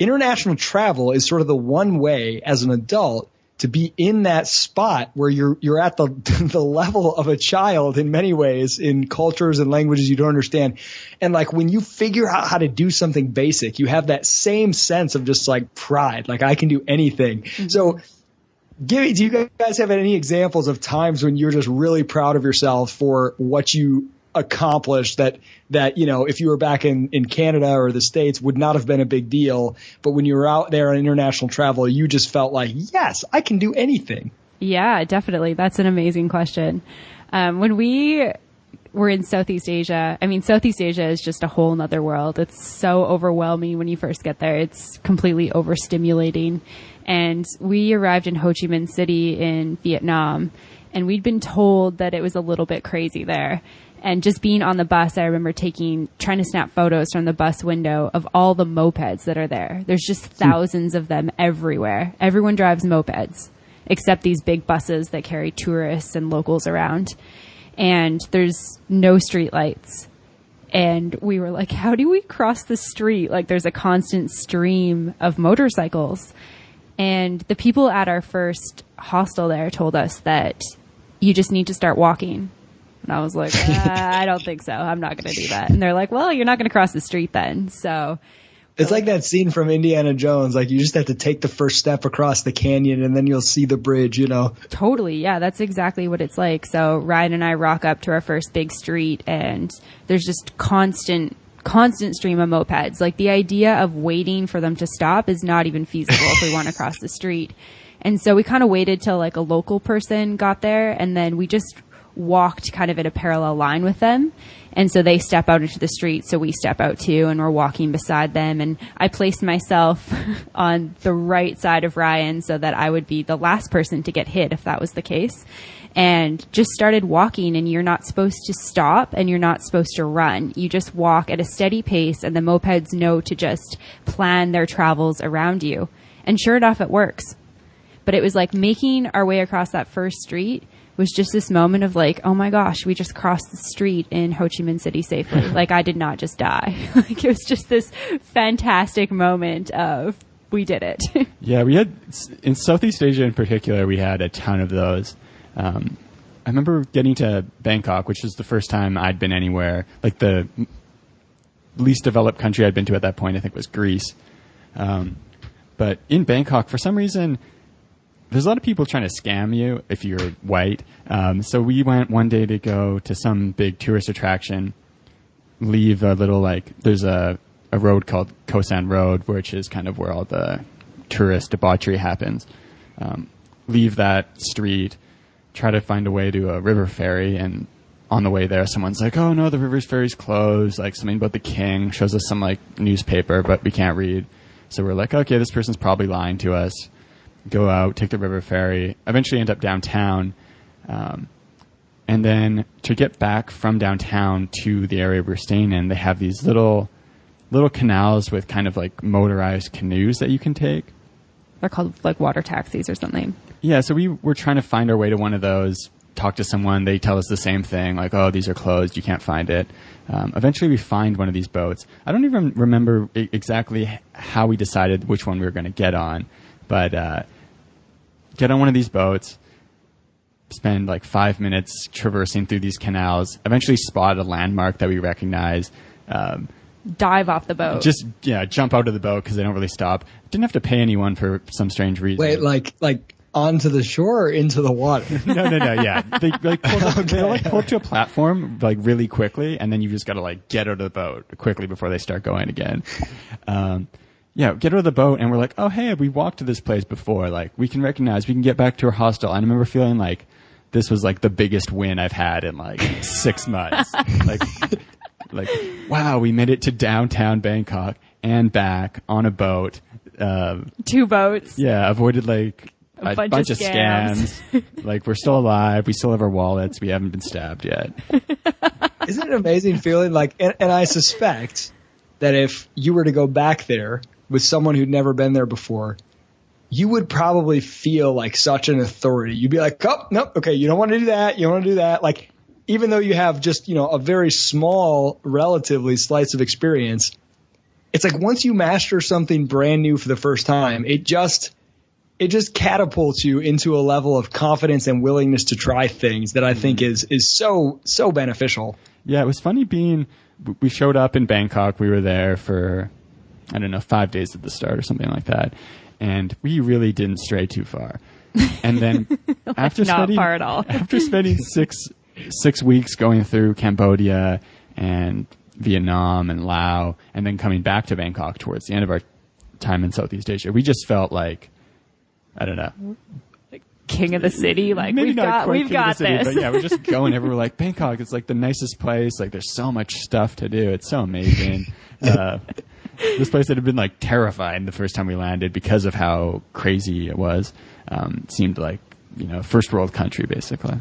[SPEAKER 3] International travel is sort of the one way as an adult to be in that spot where you're at the level of a child in many ways in cultures and languages you don't understand. And like when you figure out how to do something basic, you have that same sense of just like pride, like I can do anything. Mm-hmm. So do you guys have any examples of times when you're just really proud of yourself for what you accomplished that, if you were back in Canada or the States would not have been a big deal, but when you were out there on international travel, you just felt like, yes, I can do anything?
[SPEAKER 2] Yeah, definitely. That's an amazing question. When we were in Southeast Asia, Southeast Asia is just a whole nother world. It's so overwhelming when you first get there. It's completely overstimulating. And we arrived in Ho Chi Minh City in Vietnam, and we'd been told that it was a little bit crazy there. And just being on the bus, I remember trying to snap photos from the bus window of all the mopeds that are there. There's just thousands of them everywhere. Everyone drives mopeds, except these big buses that carry tourists and locals around. And there's no street lights. And we were like, how do we cross the street? Like, there's a constant stream of motorcycles. And the people at our first hostel there told us that you just need to start walking. And I was like, I don't think so. I'm not going to do that. And they're like, well, you're not going to cross the street then. So
[SPEAKER 3] it's like that scene from Indiana Jones. Like, you just have to take the first step across the canyon and then you'll see the bridge, Totally. Yeah, that's exactly what it's like. So Ryan and I rock up to our first big street, and there's just constant stream of mopeds. Like, the idea of waiting for them to stop is not even feasible if we want to cross the street. And so we kind of waited till like a local person got there, and then we just walked kind of in a parallel line with them. And so they step out into the street, so we step out too, and we're walking beside them. And I placed myself on the right side of Ryan so that I would be the last person to get hit if that was the case. And just started walking, and you're not supposed to stop and you're not supposed to run. You just walk at a steady pace, and the mopeds know to just plan their travels around you. And sure enough, it works. But it was like making our way across that first street was just this moment of like, oh my gosh, we just crossed the street in Ho Chi Minh City safely. Like, I did not just die. Like, it was just this fantastic moment of, we did it.
[SPEAKER 1] Yeah, we had, in Southeast Asia in particular, we had a ton of those. I remember getting to Bangkok, which was the first time I'd been anywhere. Like, the least developed country I'd been to at that point, I think, was Greece. But in Bangkok, for some reason, there's a lot of people trying to scam you if you're white. So we went one day to go to some big tourist attraction, leave a little, there's a road called Khao San Road, which is kind of where all the tourist debauchery happens. Leave that street, try to find a way to a river ferry, and on the way there, someone's like, oh no, the river ferry's closed, like something about the king, shows us some newspaper, but we can't read. So we're like, okay, this person's probably lying to us. Go out, take the river ferry, eventually end up downtown. And then to get back from downtown to the area we're staying in, they have these little canals with kind of like motorized canoes that you can take.
[SPEAKER 2] They're called like water taxis or something.
[SPEAKER 1] Yeah, so we were trying to find our way to one of those, talk to someone, they tell us the same thing, like, oh, these are closed, you can't find it. Eventually we find one of these boats. I don't even remember exactly how we decided which one we were going to get on, but get on one of these boats, spend 5 minutes traversing through these canals, eventually spot a landmark that we recognize.
[SPEAKER 2] Dive off the boat.
[SPEAKER 1] Just, jump out of the boat because they don't really stop. Didn't have to pay anyone for some strange reason.
[SPEAKER 3] Wait, like onto the shore or into the water?
[SPEAKER 1] No, yeah. They pull up to a platform really quickly, and then you just got to get out of the boat quickly before they start going again. Get out of the boat, and we're like, oh, hey, we walked to this place before. We can recognize, we can get back to our hostel. And I remember feeling like this was the biggest win I've had in 6 months. Wow, we made it to downtown Bangkok and back on a boat.
[SPEAKER 2] 2 boats.
[SPEAKER 1] Yeah, avoided a bunch of scams. We're still alive. We still have our wallets. We haven't been stabbed yet.
[SPEAKER 3] Isn't it an amazing feeling? And I suspect that if you were to go back there with someone who'd never been there before, you would probably feel like such an authority. You'd be like, oh, no, okay, you don't want to do that. You don't want to do that. Even though you have just, a very small, relatively slice of experience, it's once you master something brand new for the first time, it just catapults you into a level of confidence and willingness to try things that I think is so beneficial.
[SPEAKER 1] Yeah, it was funny we showed up in Bangkok. We were there for, 5 days at the start or something like that. And we really didn't stray too far. And then after
[SPEAKER 2] not far at all.
[SPEAKER 1] After spending six weeks going through Cambodia and Vietnam and Laos, and then coming back to Bangkok towards the end of our time in Southeast Asia, we just felt like, I don't know,
[SPEAKER 2] king of the city. Like,
[SPEAKER 1] maybe
[SPEAKER 2] we've got
[SPEAKER 1] city,
[SPEAKER 2] this.
[SPEAKER 1] but yeah, we're just going everywhere. Like, Bangkok, it's like the nicest place. Like, there's so much stuff to do. It's so amazing. This place that had been like terrifying the first time we landed because of how crazy it was, seemed like, first world country basically.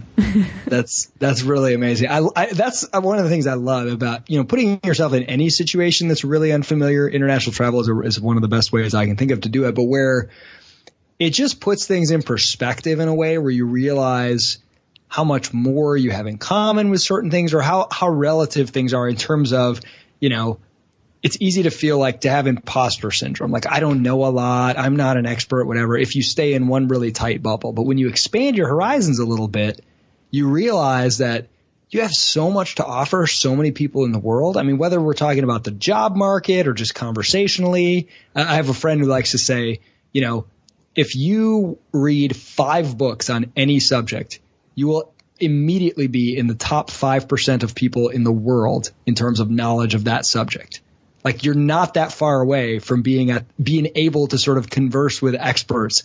[SPEAKER 3] That's really amazing. That's one of the things I love about, putting yourself in any situation that's really unfamiliar. International travel is one of the best ways I can think of to do it, but where it just puts things in perspective in a way where you realize how much more you have in common with certain things, or how relative things are in terms of, it's easy to feel like to have imposter syndrome. Like, I don't know a lot. I'm not an expert, whatever, if you stay in one really tight bubble. But when you expand your horizons a little bit, you realize that you have so much to offer so many people in the world. I mean, whether we're talking about the job market or just conversationally, I have a friend who likes to say, if you read 5 books on any subject, you will immediately be in the top 5% of people in the world in terms of knowledge of that subject. Like, you're not that far away from being able to sort of converse with experts.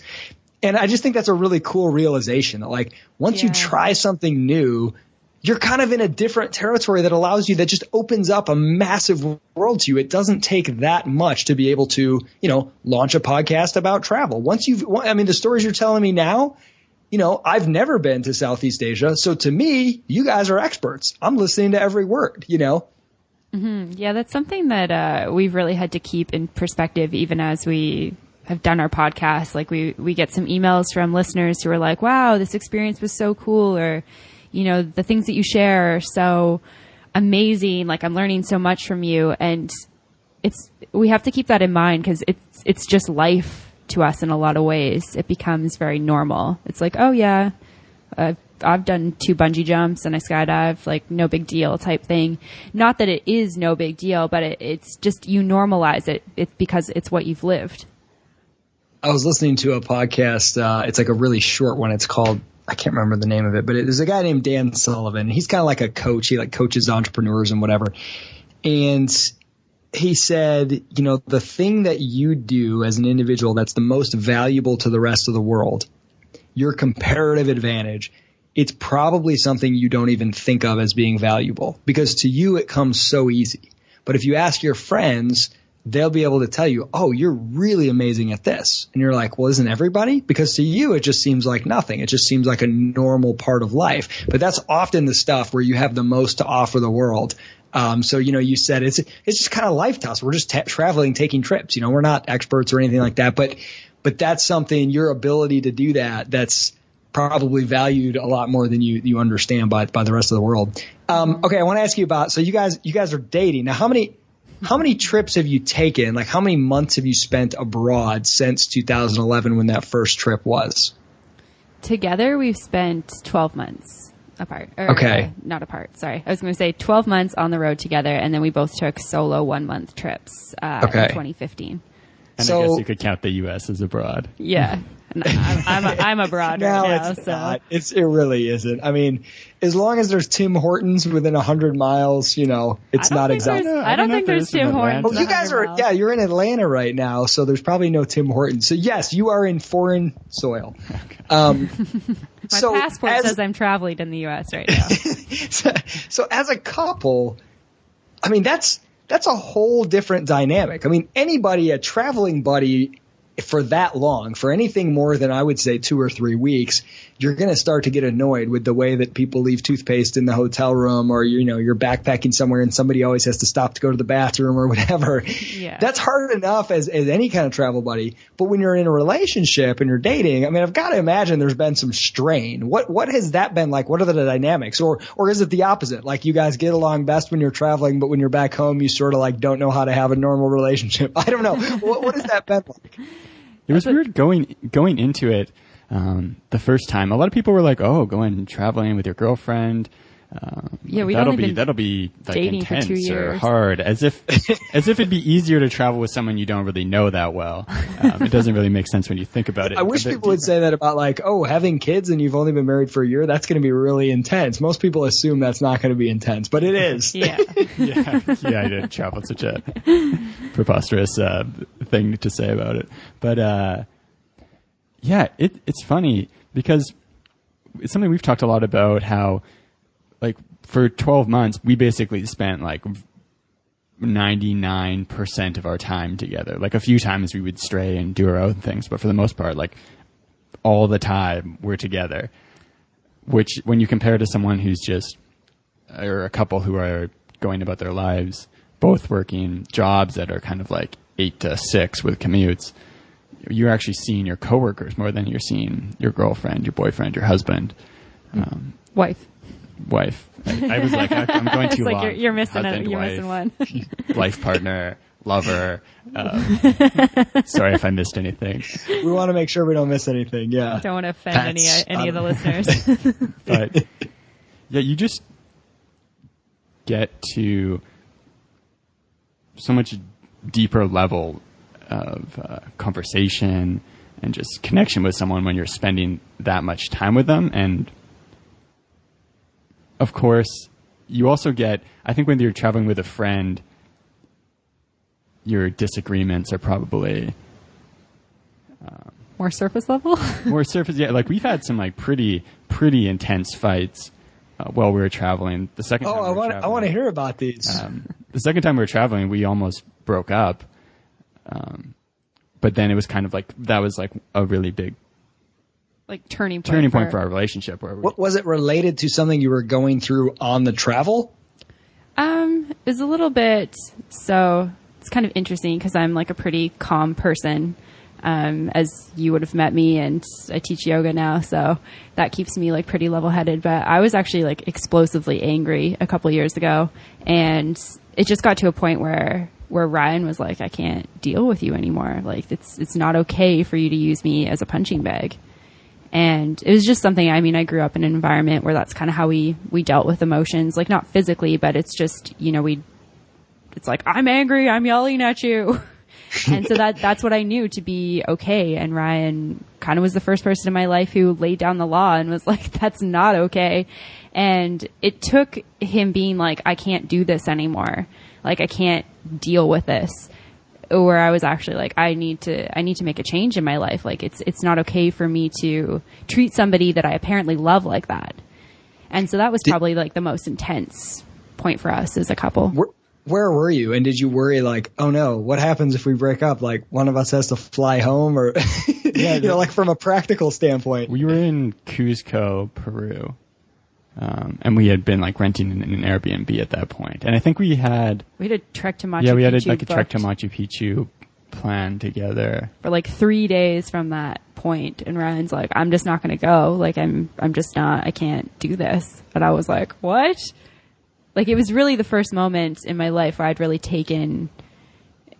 [SPEAKER 3] And I just think that's a really cool realization that, like, once you try something new, you're kind of in a different territory that allows you, that just opens up a massive world to you. It doesn't take that much to be able to, launch a podcast about travel. The stories you're telling me now, I've never been to Southeast Asia. So to me, you guys are experts. I'm listening to every word,
[SPEAKER 2] Mm-hmm. Yeah, that's something that we've really had to keep in perspective, even as we have done our podcast. Like, we get some emails from listeners who are like, wow, this experience was so cool, or, the things that you share are so amazing. Like, I'm learning so much from you. And we have to keep that in mind, because it's just life to us in a lot of ways. It becomes very normal. It's like, oh yeah, I've done 2 bungee jumps and I skydive, like, no big deal type thing. Not that it is no big deal, but it's just, you normalize it. It's because it's what you've lived.
[SPEAKER 3] I was listening to a podcast. It's like a really short one. It's called, I can't remember the name of it, but there's a guy named Dan Sullivan. He's kind of like a coach. He like coaches entrepreneurs and whatever. And he said, the thing that you do as an individual that's the most valuable to the rest of the world, your comparative advantage, it's probably something you don't even think of as being valuable, because to you it comes so easy. But if you ask your friends, they'll be able to tell you, oh, you're really amazing at this. And you're like, well, isn't everybody? Because to you, it just seems like nothing. It just seems like a normal part of life. But that's often the stuff where you have the most to offer the world. So, you said it's just kind of life to us. We're just traveling, taking trips. We're not experts or anything like that. But that's something, your ability to do that's probably valued a lot more than you understand by the rest of the world. Okay, I want to ask you about, so you guys are dating. Now, how many trips have you taken? Like, how many months have you spent abroad since 2011 when that first trip was?
[SPEAKER 2] Together, we've spent 12 months apart.
[SPEAKER 3] Okay.
[SPEAKER 2] Not apart, sorry. I was going to say 12 months on the road together, and then we both took solo 1-month trips in 2015.
[SPEAKER 1] And I guess you could count the U.S. as abroad.
[SPEAKER 2] Yeah. I'm abroad right now.
[SPEAKER 3] It's not. It really isn't. I mean, as long as there's Tim Hortons within 100 miles, it's not exactly.
[SPEAKER 2] I don't think there's Tim Hortons.
[SPEAKER 3] Well, you guys are, you're in Atlanta right now, so there's probably no Tim Hortons. So yes, you are in foreign soil.
[SPEAKER 2] My passport says I'm traveling in the U.S. right now.
[SPEAKER 3] So as a couple, I mean, that's a whole different dynamic. I mean, a traveling buddy for that long, for anything more than I would say 2 or 3 weeks, you're going to start to get annoyed with the way that people leave toothpaste in the hotel room, or, you're backpacking somewhere and somebody always has to stop to go to the bathroom or whatever.
[SPEAKER 2] Yeah.
[SPEAKER 3] That's hard enough as any kind of travel buddy. But when you're in a relationship and you're dating, I mean, I've got to imagine there's been some strain. What has that been like? What are the dynamics? Or is it the opposite? Like, you guys get along best when you're traveling, but when you're back home, you sort of like don't know how to have a normal relationship. I don't know. What has that been like?
[SPEAKER 1] It was weird going into it the first time. A lot of people were like, oh, going traveling with your girlfriend.
[SPEAKER 2] we'd
[SPEAKER 1] that'll
[SPEAKER 2] only been
[SPEAKER 1] that'll be like
[SPEAKER 2] dating for 2
[SPEAKER 1] intense or
[SPEAKER 2] years.
[SPEAKER 1] hard, as if it'd be easier to travel with someone you don't really know that well. It doesn't really make sense when you think about it.
[SPEAKER 3] I wish people would say that about like, oh, having kids and you've only been married for a year, that's going to be really intense. Most people assume that's not going to be intense, but it is.
[SPEAKER 2] Yeah.
[SPEAKER 1] yeah, I did travel. Such a preposterous thing to say about it, but it's funny because it's something we've talked a lot about, how like for 12 months we basically spent like 99% of our time together. Like a few times we would stray and do our own things, but for the most part, like all the time we're together, which when you compare to someone who's just, or a couple who are going about their lives, both working jobs that are kind of like 8 to 6 with commutes, you're actually seeing your coworkers more than you're seeing your girlfriend, your boyfriend, your husband,
[SPEAKER 2] Wife.
[SPEAKER 1] I was like, I'm going too
[SPEAKER 2] It's like
[SPEAKER 1] long.
[SPEAKER 2] you're missing
[SPEAKER 1] Husband,
[SPEAKER 2] You're
[SPEAKER 1] wife,
[SPEAKER 2] missing one.
[SPEAKER 1] life partner, lover. Sorry if I missed anything.
[SPEAKER 3] We want to make sure we don't miss anything. Yeah.
[SPEAKER 2] Don't want to offend any of the listeners.
[SPEAKER 1] But yeah, you just get to so much deeper level of conversation and just connection with someone when you're spending that much time with them. And of course, you also get, I think when you're traveling with a friend, your disagreements are probably
[SPEAKER 2] More surface level?
[SPEAKER 1] more surface. Yeah, like we've had some like pretty intense fights while we were traveling. The second time
[SPEAKER 3] I want to hear about these.
[SPEAKER 1] The second time we were traveling, we almost broke up. But then it was kind of like, that was like a really big
[SPEAKER 2] Like turning point
[SPEAKER 1] for our relationship. Where
[SPEAKER 3] What was it related to something you were going through on the travel?
[SPEAKER 2] It was a little bit, so it's kind of interesting because I'm like a pretty calm person, as you would have met me, and I teach yoga now, so that keeps me like pretty level-headed. But I was actually like explosively angry a couple years ago, and it just got to a point where Ryan was like, I can't deal with you anymore. Like it's not okay for you to use me as a punching bag. And it was just something, I mean, I grew up in an environment where that's kind of how we dealt with emotions, like not physically, but it's just, it's like, I'm angry, I'm yelling at you. And so that's what I knew to be okay. And Ryan kind of was the first person in my life who laid down the law and was like, that's not okay. And it took him being like, I can't do this anymore. Like, I can't deal with this. Where I was actually like, I need to make a change in my life. Like, it's not okay for me to treat somebody that I apparently love like that. And so that was probably like the most intense point for us as a couple.
[SPEAKER 3] Where were you? And did you worry like, oh no, what happens if we break up? Like one of us has to fly home, or, like from a practical standpoint.
[SPEAKER 1] We were in Cuzco, Peru. And we had been like renting an Airbnb at that point. And I think we had
[SPEAKER 2] a trek to Machu Picchu.
[SPEAKER 1] Yeah, we had a trek to Machu Picchu planned together.
[SPEAKER 2] For like 3 days from that point. And Ryan's like, I'm just not going to go. Like, I'm just not, I can't do this. And I was like, what? Like, it was really the first moment in my life where I'd really taken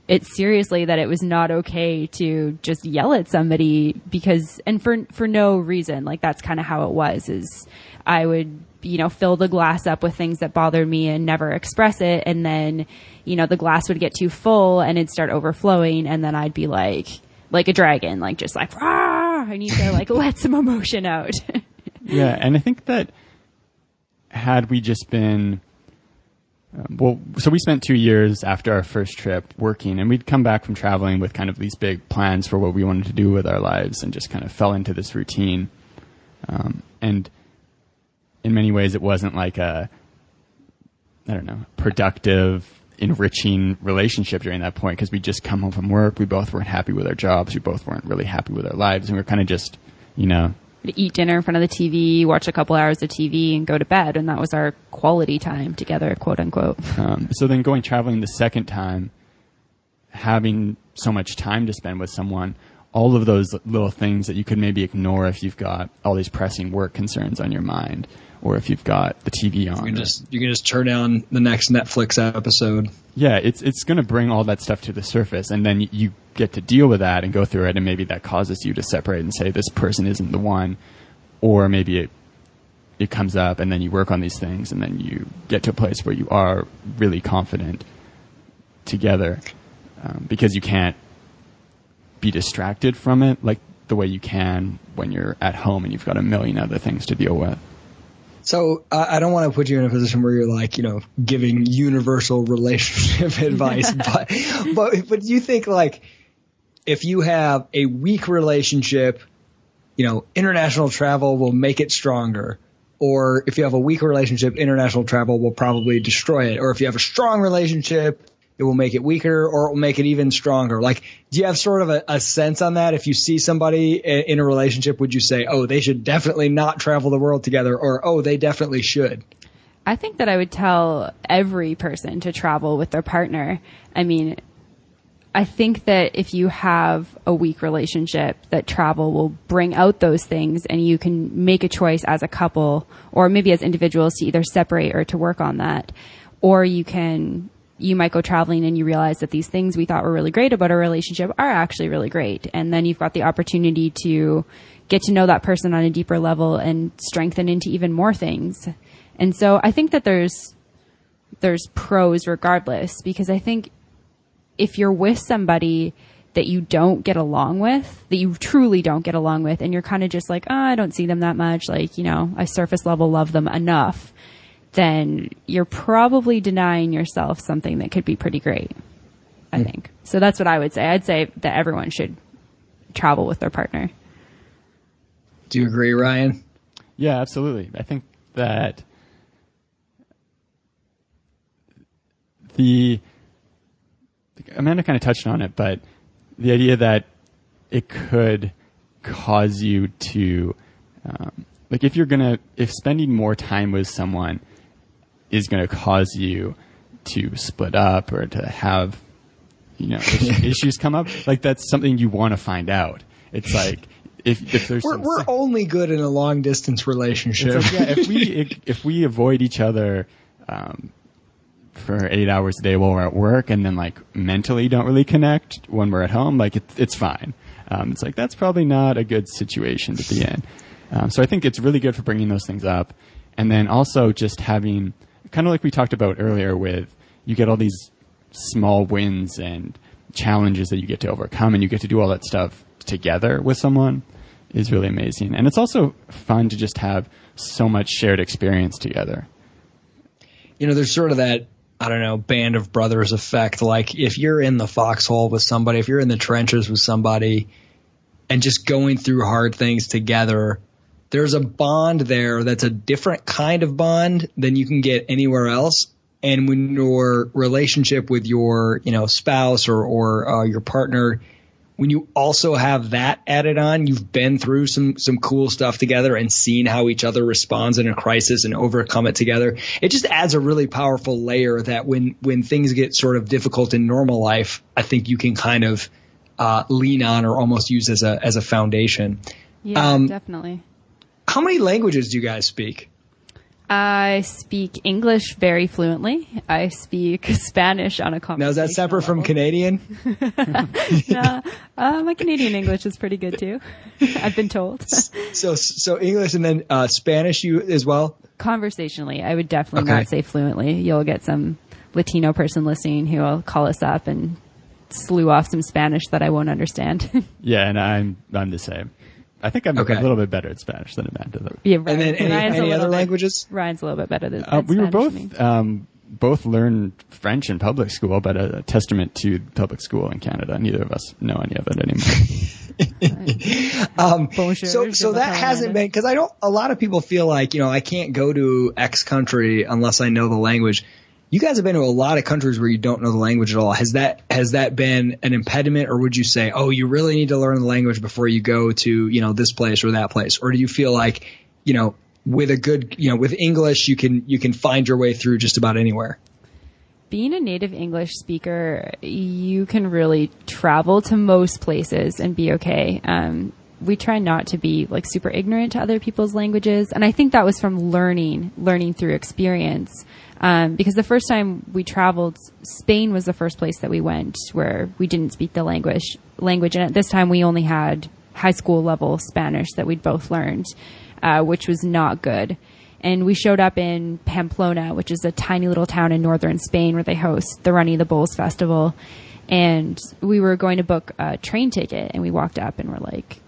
[SPEAKER 2] it seriously, that it was not okay to just yell at somebody because, and for no reason. Like, that's kind of how it was, is I would, fill the glass up with things that bothered me and never express it. And then, the glass would get too full and it'd start overflowing. And then I'd be like a dragon, like just like, rah! I need to like let some emotion out.
[SPEAKER 1] Yeah. And I think that had we just been, so we spent 2 years after our first trip working, and we'd come back from traveling with kind of these big plans for what we wanted to do with our lives, and just kind of fell into this routine. And in many ways, it wasn't like productive, enriching relationship during that point, because we'd just come home from work. We both weren't happy with our jobs. We both weren't really happy with our lives. And we were kind of just,
[SPEAKER 2] We'd eat dinner in front of the TV, watch a couple hours of TV, and go to bed. And that was our quality time together, quote unquote.
[SPEAKER 1] So then going traveling the second time, having so much time to spend with someone, all of those little things that you could maybe ignore if you've got all these pressing work concerns on your mind, or if you've got the TV on.
[SPEAKER 3] You can just turn down the next Netflix episode.
[SPEAKER 1] Yeah, it's going to bring all that stuff to the surface, and then you get to deal with that and go through it, and maybe that causes you to separate and say this person isn't the one, or maybe it it comes up, and then you work on these things, and then you get to a place where you are really confident together, because you can't be distracted from it like the way you can when you're at home and you've got a million other things to deal with.
[SPEAKER 3] So I don't want to put you in a position where you're like, giving universal relationship advice, but do you think, like, if you have a weak relationship, international travel will make it stronger? Or if you have a weak relationship, international travel will probably destroy it. Or if you have a strong relationship, it will make it weaker, or it will make it even stronger. Like, do you have sort of a sense on that? If you see somebody in a relationship, would you say, oh, they should definitely not travel the world together, or, oh, they definitely should?
[SPEAKER 2] I think that I would tell every person to travel with their partner. I mean, I think that if you have a weak relationship, that travel will bring out those things, and you can make a choice as a couple, or maybe as individuals, to either separate or to work on that. Or you might go traveling and you realize that these things we thought were really great about our relationship are actually really great. And then you've got the opportunity to get to know that person on a deeper level and strengthen into even more things. And so I think that there's pros regardless, because I think if you're with somebody that you don't get along with, that you truly don't get along with, and you're kind of just like, oh, I don't see them that much, like, I surface level love them enough, then you're probably denying yourself something that could be pretty great, I think. So that's what I would say. I'd say that everyone should travel with their partner.
[SPEAKER 3] Do you agree, Ryan?
[SPEAKER 1] Yeah, absolutely. I think that Amanda kind of touched on it, but the idea that it could cause you to, if spending more time with someone is going to cause you to split up or to have, issues come up, like, that's something you want to find out. It's like, if there's
[SPEAKER 3] we're only good in a long distance relationship.
[SPEAKER 1] Like, if we avoid each other, for 8 hours a day while we're at work, and then, like, mentally don't really connect when we're at home, like, it's fine. It's like, that's probably not a good situation to be in. So I think it's really good for bringing those things up. And then also just having, kind of like we talked about earlier, with, you get all these small wins and challenges that you get to overcome, and you get to do all that stuff together with someone, is really amazing. And it's also fun to just have so much shared experience together.
[SPEAKER 3] There's sort of that, I don't know, band of brothers effect. Like, if you're in the foxhole with somebody, if you're in the trenches with somebody and just going through hard things together, there's a bond there that's a different kind of bond than you can get anywhere else. And when your relationship with your, spouse or your partner, when you also have that added on, you've been through some cool stuff together and seen how each other responds in a crisis and overcome it together. It just adds a really powerful layer that when things get sort of difficult in normal life, I think you can kind of lean on or almost use as a foundation.
[SPEAKER 2] Yeah, definitely.
[SPEAKER 3] How many languages do you guys speak?
[SPEAKER 2] I speak English very fluently. I speak Spanish on a conversational
[SPEAKER 3] Now, is that separate from Canadian?
[SPEAKER 2] No, my Canadian English is pretty good too. I've been told.
[SPEAKER 3] So English and then Spanish you as well?
[SPEAKER 2] Conversationally, I would definitely not say fluently. You'll get some Latino person listening who will call us up and slew off some Spanish that I won't understand.
[SPEAKER 1] Yeah, and I'm the same. I think I'm a little bit better at Spanish than Amanda.
[SPEAKER 2] Yeah,
[SPEAKER 3] and then any other languages?
[SPEAKER 2] Ryan's a little bit better than
[SPEAKER 1] we
[SPEAKER 2] Spanish.
[SPEAKER 1] Were both learned French in public school, but a testament to public school in Canada. Neither of us know any of it anymore.
[SPEAKER 3] So that hasn't been, because a lot of people feel like, I can't go to X country unless I know the language. You guys have been to a lot of countries where you don't know the language at all. Has that been an impediment, or would you say, oh, you really need to learn the language before you go to, this place or that place? Or do you feel like, with a good, with English, you can find your way through just about anywhere?
[SPEAKER 2] Being a native English speaker, you can really travel to most places and be okay. We try not to be like super ignorant to other people's languages. And I think that was from learning through experience. Because the first time we traveled, Spain was the first place that we went where we didn't speak the language. And at this time we only had high school level Spanish that we'd both learned, which was not good.
[SPEAKER 4] And we showed up in Pamplona, which is a tiny little town in northern Spain where they host the Running the Bulls festival. And we were going to book a train ticket, and we walked up and we're like,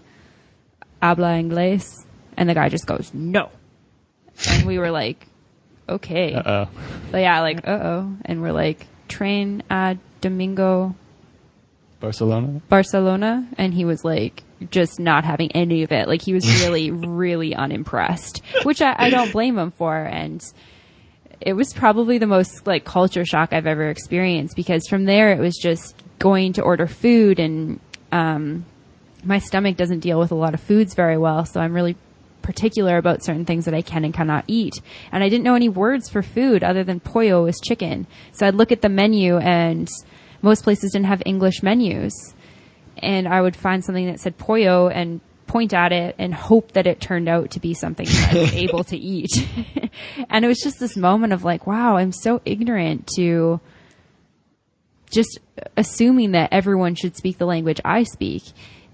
[SPEAKER 4] habla inglés? And the guy just goes, no. And we were like, okay.
[SPEAKER 1] Uh-oh.
[SPEAKER 4] But yeah, like, uh-oh. And we're like, train a Domingo Barcelona. And he was like, just not having any of it. Like, he was really, really unimpressed, which I don't blame him for. And it was probably the most like culture shock I've ever experienced, because from there it was just going to order food, and my stomach doesn't deal with a lot of foods very well. So I'm really particular about certain things that I can and cannot eat. And I didn't know any words for food other than pollo is chicken. So I'd look at the menu, and most places didn't have English menus. And I would find something that said pollo and point at it and hope that it turned out to be something that I was able to eat. And it was just this moment of like, wow, I'm so ignorant to just assuming that everyone should speak the language I speak.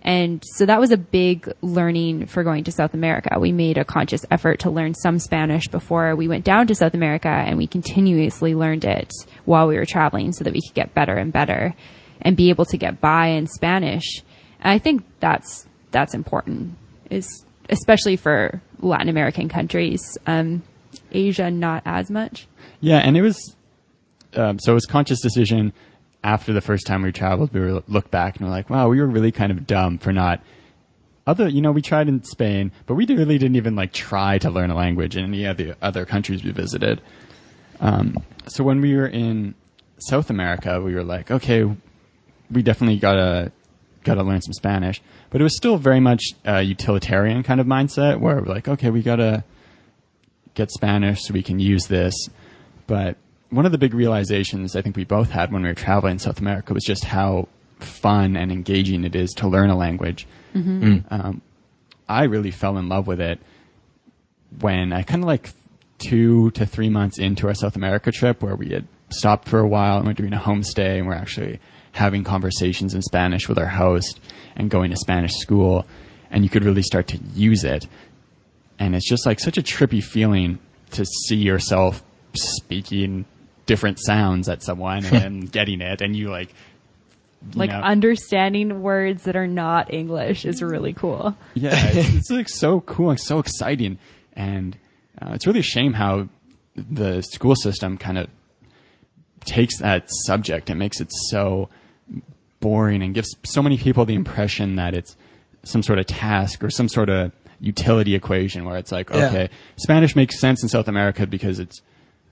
[SPEAKER 4] And so that was a big learning for going to South America. We made a conscious effort to learn some Spanish before we went down to South America, and we continuously learned it while we were traveling so that we could get better and better and be able to get by in Spanish. And I think that's important, is especially for Latin American countries. Asia, not as much.
[SPEAKER 1] Yeah, and it was so it was a conscious decision. After the first time we traveled, we were look back and we're like, wow, we were really kind of dumb for not we tried in Spain, but we really didn't even like try to learn a language in any of the other countries we visited. So when we were in South America, we were like, okay, we definitely gotta learn some Spanish, but it was still very much a utilitarian kind of mindset where we're like, okay, we gotta get Spanish so we can use this. But one of the big realizations I think we both had when we were traveling in South America was just how fun and engaging it is to learn a language. Mm-hmm. I really fell in love with it when I kind of like 2 to 3 months into our South America trip, where we had stopped for a while and we're doing a homestay and we're actually having conversations in Spanish with our host and going to Spanish school, and you could really start to use it. And it's just like such a trippy feeling to see yourself speaking different sounds at someone and getting it, and you
[SPEAKER 4] understanding words that are not English is really cool.
[SPEAKER 1] Yeah, it's like so cool and so exciting, and it's really a shame how the school system kind of takes that subject and makes it so boring and gives so many people the impression that it's some sort of task or some sort of utility equation where it's like, okay, Spanish makes sense in South America because it's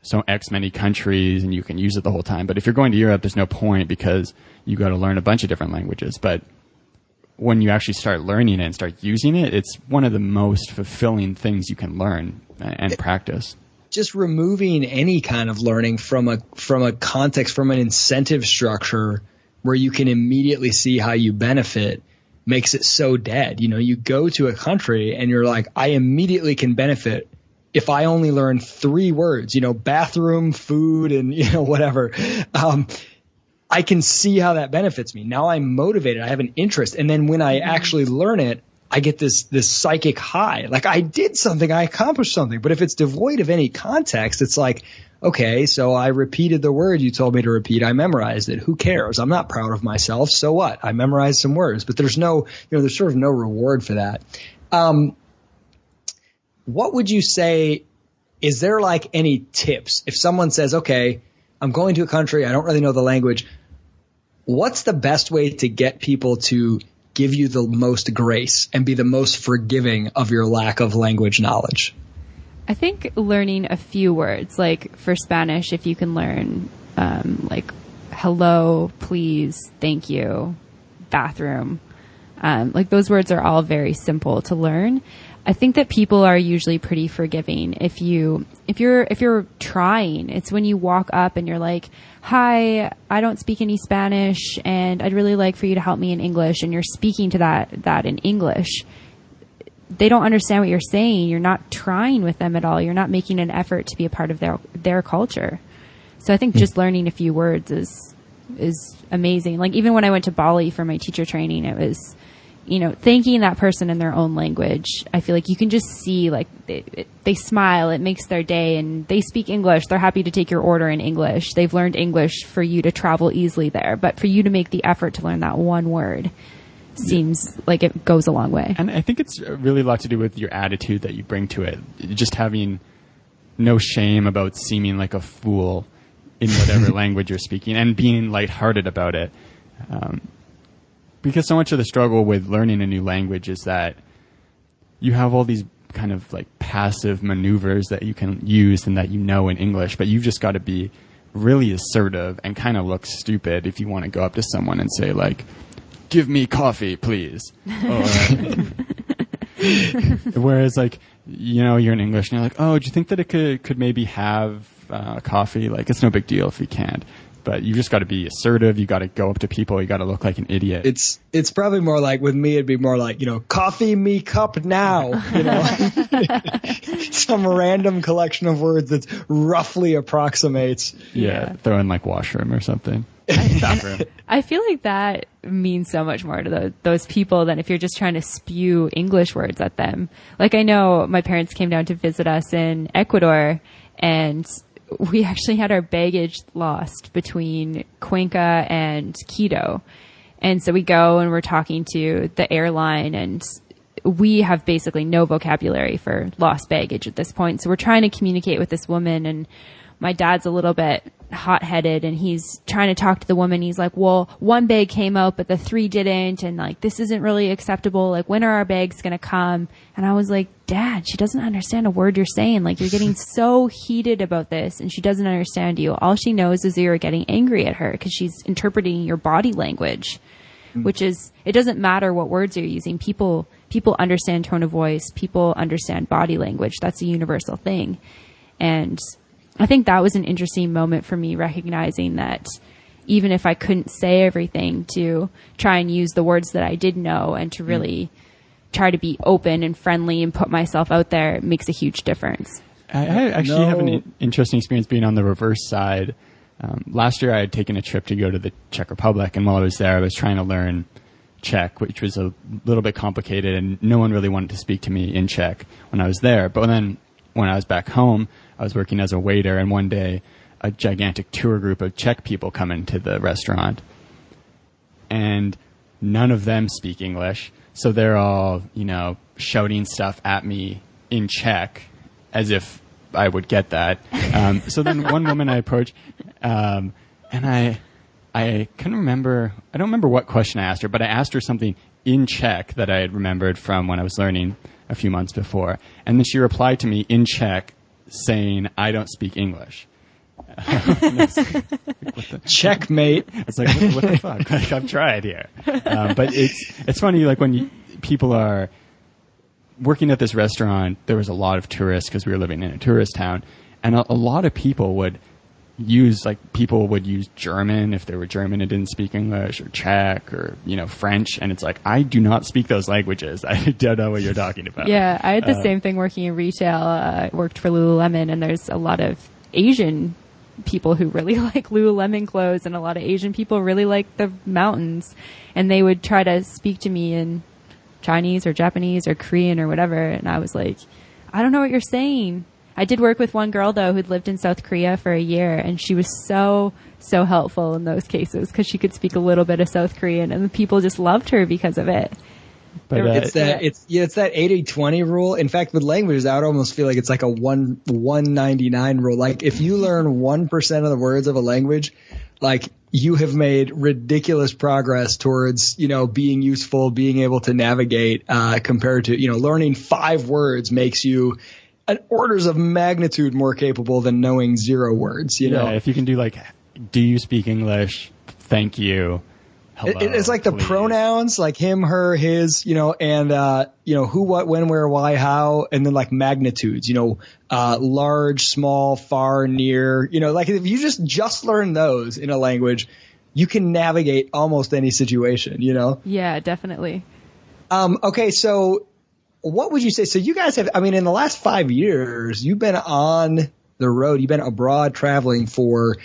[SPEAKER 1] so X many countries and you can use it the whole time. But if you're going to Europe, there's no point because you got to learn a bunch of different languages. But when you actually start learning it and start using it, it's one of the most fulfilling things you can learn and practice.
[SPEAKER 3] Just removing any kind of learning from a context, from an incentive structure where you can immediately see how you benefit makes it so dead. You know, you go to a country and you're like, I immediately can benefit if I only learn 3 words, bathroom, food, and, whatever. I can see how that benefits me. Now I'm motivated. I have an interest. And then when I actually learn it, I get this psychic high. Like I did something, I accomplished something. But if it's devoid of any context, it's like, okay, so I repeated the word you told me to repeat. I memorized it. Who cares? I'm not proud of myself. So what? I memorized some words, but there's there's sort of no reward for that. What would you say, is there like any tips? If someone says, okay, I'm going to a country, I don't really know the language, what's the best way to get people to give you the most grace and be the most forgiving of your lack of language knowledge?
[SPEAKER 4] I think learning a few words, like for Spanish, if you can learn like hello, please, thank you, bathroom, like those words are all very simple to learn. I think that people are usually pretty forgiving. If you're trying, it's when you walk up and you're like, hi, I don't speak any Spanish and I'd really like for you to help me in English. And you're speaking to that in English. They don't understand what you're saying. You're not trying with them at all. You're not making an effort to be a part of their culture. So I think just learning a few words is amazing. Like even when I went to Bali for my teacher training, it was, thanking that person in their own language, I feel like you can just see, like, they smile, it makes their day, and they speak English. They're happy to take your order in English. They've learned English for you to travel easily there. But for you to make the effort to learn that one word seems like it goes a long way.
[SPEAKER 1] And I think it's really a lot to do with your attitude that you bring to it. Just having no shame about seeming like a fool in whatever language you're speaking and being lighthearted about it. Because so much of the struggle with learning a new language is that you have all these kind of like passive maneuvers that you can use and that in English, but you've just got to be really assertive and kind of look stupid if you want to go up to someone and say, like, give me coffee, please. Or, whereas, like, you're in English and you're like, oh, do you think that it could maybe have coffee? Like, it's no big deal if you can't. But you just got to be assertive. You got to go up to people. You got to look like an idiot.
[SPEAKER 3] It's probably more like, with me, it'd be more like, coffee me cup now. Some random collection of words that roughly approximates.
[SPEAKER 1] Yeah, throw in like washroom or something.
[SPEAKER 4] I feel like that means so much more to those people than if you're just trying to spew English words at them. Like, I know my parents came down to visit us in Ecuador, and we actually had our baggage lost between Cuenca and Quito. And so we go and we're talking to the airline, and we have basically no vocabulary for lost baggage at this point. So we're trying to communicate with this woman, and my dad's a little bit hot-headed, and he's trying to talk to the woman. He's like, well, one bag came out, but the 3 didn't. And like, this isn't really acceptable. Like, when are our bags going to come? And I was like, Dad, she doesn't understand a word you're saying. Like, you're getting so heated about this, and she doesn't understand you. All she knows is you're getting angry at her because she's interpreting your body language, which is, it doesn't matter what words you're using. People understand tone of voice. People understand body language. That's a universal thing. And I think that was an interesting moment for me, recognizing that even if I couldn't say everything, to try and use the words that I did know and to really try to be open and friendly and put myself out there makes a huge difference.
[SPEAKER 1] I actually have an interesting experience being on the reverse side. Last year I had taken a trip to go to the Czech Republic, and while I was there I was trying to learn Czech, which was a little bit complicated, and no one really wanted to speak to me in Czech when I was there. But then when I was back home, I was working as a waiter, and one day a gigantic tour group of Czech people come into the restaurant, and none of them speak English. So they're all, shouting stuff at me in Czech as if I would get that. So then one woman I approached, and I couldn't remember, I don't remember what question I asked her, but I asked her something in Czech that I had remembered from when I was learning a few months before. And then she replied to me in Czech saying, I don't speak English.
[SPEAKER 3] Checkmate.
[SPEAKER 1] It's like, what the fuck? Like, I've tried here. But it's funny, like, when people are working at this restaurant, there was a lot of tourists because we were living in a tourist town, and a lot of people would use German if they were German and didn't speak English, or Czech, or French, and it's like, I do not speak those languages. I don't know what you're talking about.
[SPEAKER 4] Yeah, I had the same thing working in retail. I worked for Lululemon, and there's a lot of Asian people who really like Lululemon clothes, and a lot of Asian people really like the mountains, and they would try to speak to me in Chinese or Japanese or Korean or whatever, and I was like, I don't know what you're saying. I did work with one girl, though, who'd lived in South Korea for a year, and she was so helpful in those cases because she could speak a little bit of South Korean, and the people just loved her because of it.
[SPEAKER 3] But it's that 80-20 rule. In fact, with languages, I would almost feel like it's like a 199 rule. Like, if you learn 1% of the words of a language, like, you have made ridiculous progress towards, being useful, being able to navigate, compared to, learning 5 words makes you an orders of magnitude more capable than knowing 0 words,
[SPEAKER 1] Yeah, if you can do, like, do you speak English? Thank you. Hello,
[SPEAKER 3] it's like the pronouns, like him, her, his, and, who, what, when, where, why, how, and then like magnitudes, large, small, far, near, like if you just learn those in a language, you can navigate almost any situation,
[SPEAKER 4] Yeah, definitely.
[SPEAKER 3] Okay. So what would you say? So you guys have, in the last 5 years, you've been on the road, you've been abroad traveling for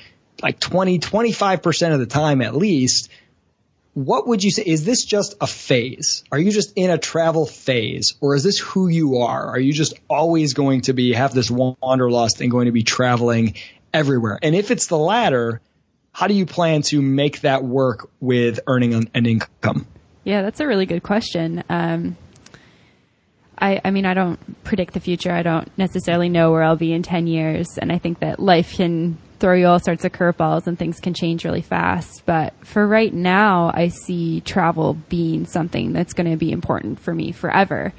[SPEAKER 3] like 25% of the time at least. what would you say? Is this just a phase? Are you just in a travel phase, or is this who you are? Are you just always going to have this wanderlust and going to be traveling everywhere? And if it's the latter, how do you plan to make that work with earning an income?
[SPEAKER 4] Yeah, that's a really good question. I mean, I don't predict the future. I don't necessarily know where I'll be in 10 years. And I think that life can throw you all sorts of curveballs and things can change really fast. But for right now, I see travel being something that's going to be important for me forever.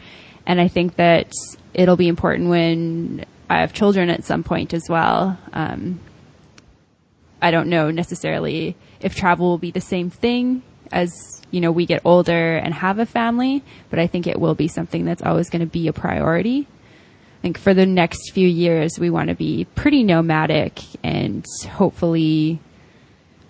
[SPEAKER 4] And I think that it'll be important when I have children at some point as well. I don't know necessarily if travel will be the same thing as, you know, we get older and have a family, but I think it will be something that's always going to be a priority. I think for the next few years, we want to be pretty nomadic and hopefully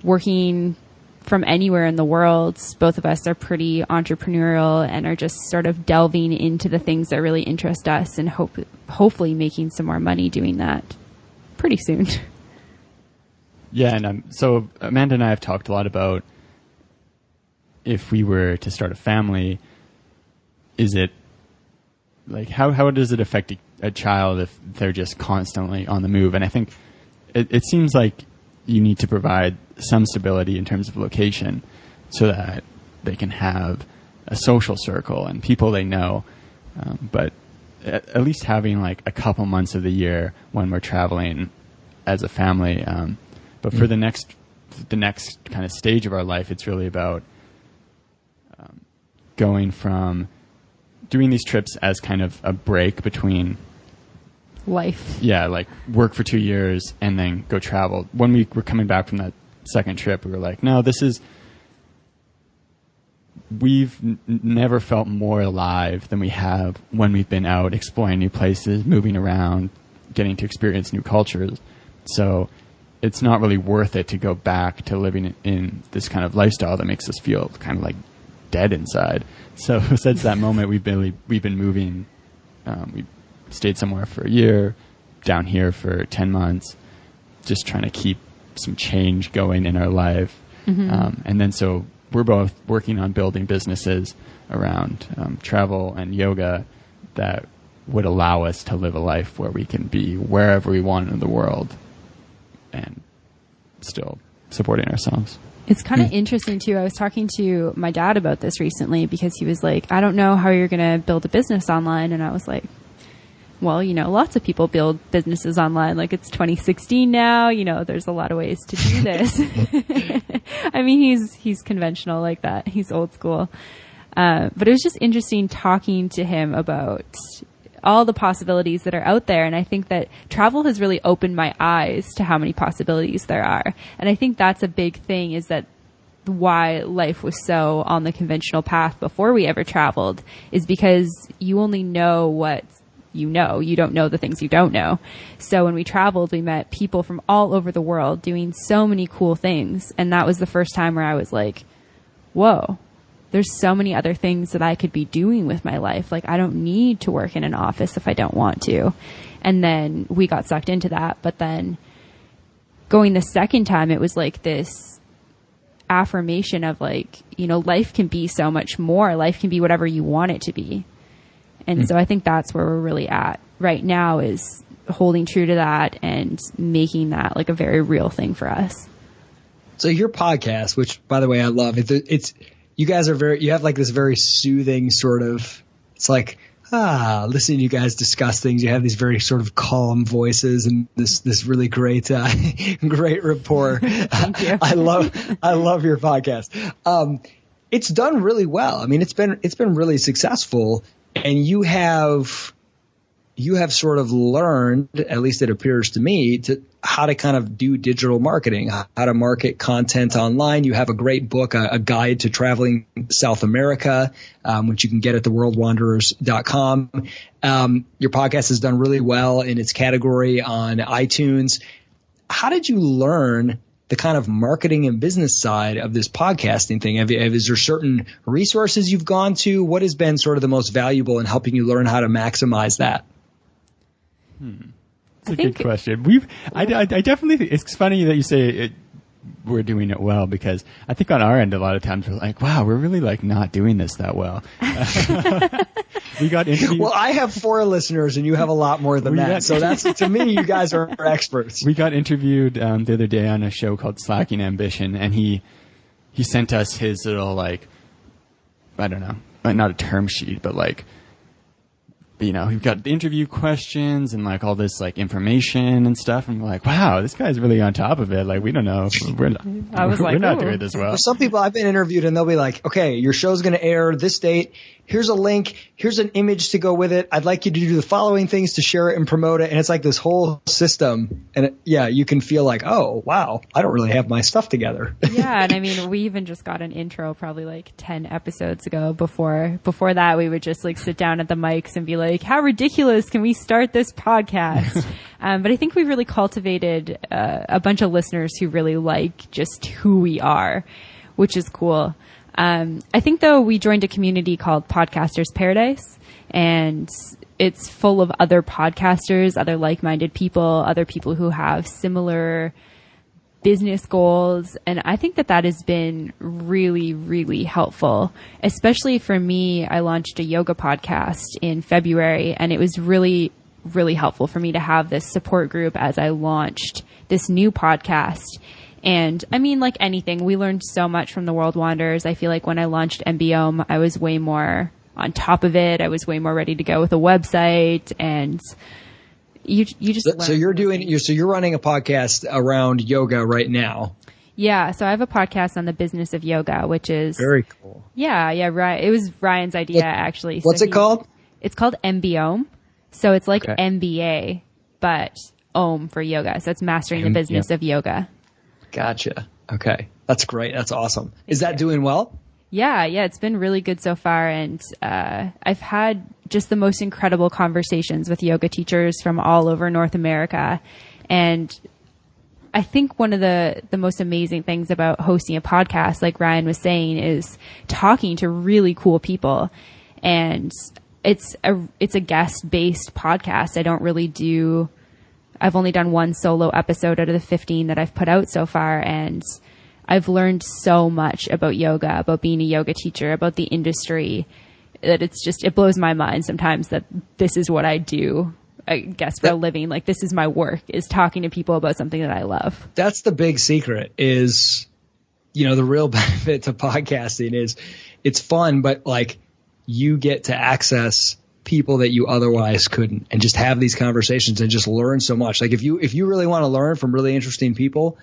[SPEAKER 4] working from anywhere in the world. Both of us are pretty entrepreneurial and are just sort of delving into the things that really interest us and hopefully making some more money doing that pretty soon.
[SPEAKER 1] Yeah, and so Amanda and I have talked a lot about if we were to start a family, is it like how does it affect a child if they're just constantly on the move? And I think it seems like you need to provide some stability in terms of location so that they can have a social circle and people they know. But at least having like a couple months of the year when we're traveling as a family. But for the next kind of stage of our life, it's really about going from doing these trips as kind of a break between
[SPEAKER 4] life.
[SPEAKER 1] Yeah, like work for 2 years and then go travel. When we were coming back from that second trip, we were like, no, we've never felt more alive than we have when we've been out exploring new places, moving around, getting to experience new cultures. So it's not really worth it to go back to living in this kind of lifestyle that makes us feel kind of like dead inside. So since that moment, we've been moving. We stayed somewhere for a year, down here for 10 months, just trying to keep some change going in our life. Mm-hmm. And then so we're both working on building businesses around travel and yoga that would allow us to live a life where we can be wherever we want in the world and still supporting ourselves.
[SPEAKER 4] It's kind of interesting, too. I was talking to my dad about this recently because he was like, I don't know how you're going to build a business online. And I was like, well, you know, lots of people build businesses online. Like, it's 2016 now. You know, there's a lot of ways to do this. I mean, he's conventional like that. He's old school. But it was just interesting talking to him about all the possibilities that are out there. And I think that travel has really opened my eyes to how many possibilities there are. And I think that's a big thing, is that why life was so on the conventional path before we ever traveled is because you only know what you know. You don't know the things you don't know. So when we traveled, we met people from all over the world doing so many cool things. And that was the first time where I was like, whoa, there's so many other things that I could be doing with my life. Like, I don't need to work in an office if I don't want to. And then we got sucked into that. But then going the second time, it was like this affirmation of like, you know, life can be so much more. Life can be whatever you want it to be. And so I think that's where we're really at right now, is holding true to that and making that like a very real thing for us.
[SPEAKER 3] So your podcast, which by the way, I love, it's you guys are you have like this very soothing sort of, it's like, listening to you guys discuss things. You have these very sort of calm voices and this really great, great rapport.
[SPEAKER 4] Thank you.
[SPEAKER 3] I love your podcast. It's done really well. I mean, it's been really successful, and you have sort of learned, at least it appears to me, how to kind of do digital marketing, how to market content online. You have a great book, a guide to traveling South America, which you can get at theworldwanderers.com. Your podcast has done really well in its category on iTunes. How did you learn the kind of marketing and business side of this podcasting thing? Is there certain resources you've gone to? What has been sort of the most valuable in helping you learn how to maximize that?
[SPEAKER 1] That's a good question. I definitely think it's funny that you say we're doing it well, because I think on our end a lot of times we're like, wow, we're really like not doing this that well. We got interviewed.
[SPEAKER 3] Well, I have 4 listeners and you have a lot more than that. So that's, to me, you guys are experts.
[SPEAKER 1] We got interviewed the other day on a show called Slacking Ambition, and he sent us his little, like, I don't know, not a term sheet, but like, you know, we've got the interview questions and like all this like information and stuff. And we're like, wow, this guy's really on top of it. Like, we don't know. We're not doing this well.
[SPEAKER 3] For some people I've been interviewed and they'll be like, okay, your show's going to air this date. Here's a link. Here's an image to go with it. I'd like you to do the following things to share it and promote it. And it's like this whole system. And you can feel like, oh, wow, I don't really have my stuff together.
[SPEAKER 4] Yeah. And I mean, we even just got an intro probably like 10 episodes ago. Before that, we would just like sit down at the mics and be like, how ridiculous can we start this podcast? But I think we've really cultivated a bunch of listeners who really like just who we are, which is cool. I think though we joined a community called Podcasters Paradise, and it's full of other podcasters, other like-minded people, other people who have similar business goals. And I think that has been really, really helpful, especially for me. I launched a yoga podcast in February, and it was really, really helpful for me to have this support group as I launched this new podcast. And I mean, like anything, we learned so much from the World Wanderers. I feel like when I launched MBOM, I was way more on top of it. I was way more ready to go with a website, and you just
[SPEAKER 3] so you're running a podcast around yoga right now.
[SPEAKER 4] Yeah, so I have a podcast on the business of yoga, which is
[SPEAKER 3] very cool.
[SPEAKER 4] Yeah, right. It was Ryan's idea actually.
[SPEAKER 3] What's it called?
[SPEAKER 4] It's called MBOM. So it's like MBA, but OM for yoga. So it's mastering the business of yoga.
[SPEAKER 3] Gotcha. Okay. That's great. That's awesome. Is that doing well?
[SPEAKER 4] Yeah, it's been really good so far. And I've had just the most incredible conversations with yoga teachers from all over North America. And I think one of the most amazing things about hosting a podcast, like Ryan was saying, is talking to really cool people. And it's a guest-based podcast. I've only done one solo episode out of the 15 that I've put out so far, and I've learned so much about yoga, about being a yoga teacher, about the industry, that it blows my mind sometimes that this is what I do, I guess, for a living. Like, this is my work, is talking to people about something that I love. That's
[SPEAKER 3] the big secret is, the real benefit to podcasting is it's fun, but like you get to access people that you otherwise couldn't, and just have these conversations and just learn so much. Like if you really want to learn from really interesting people,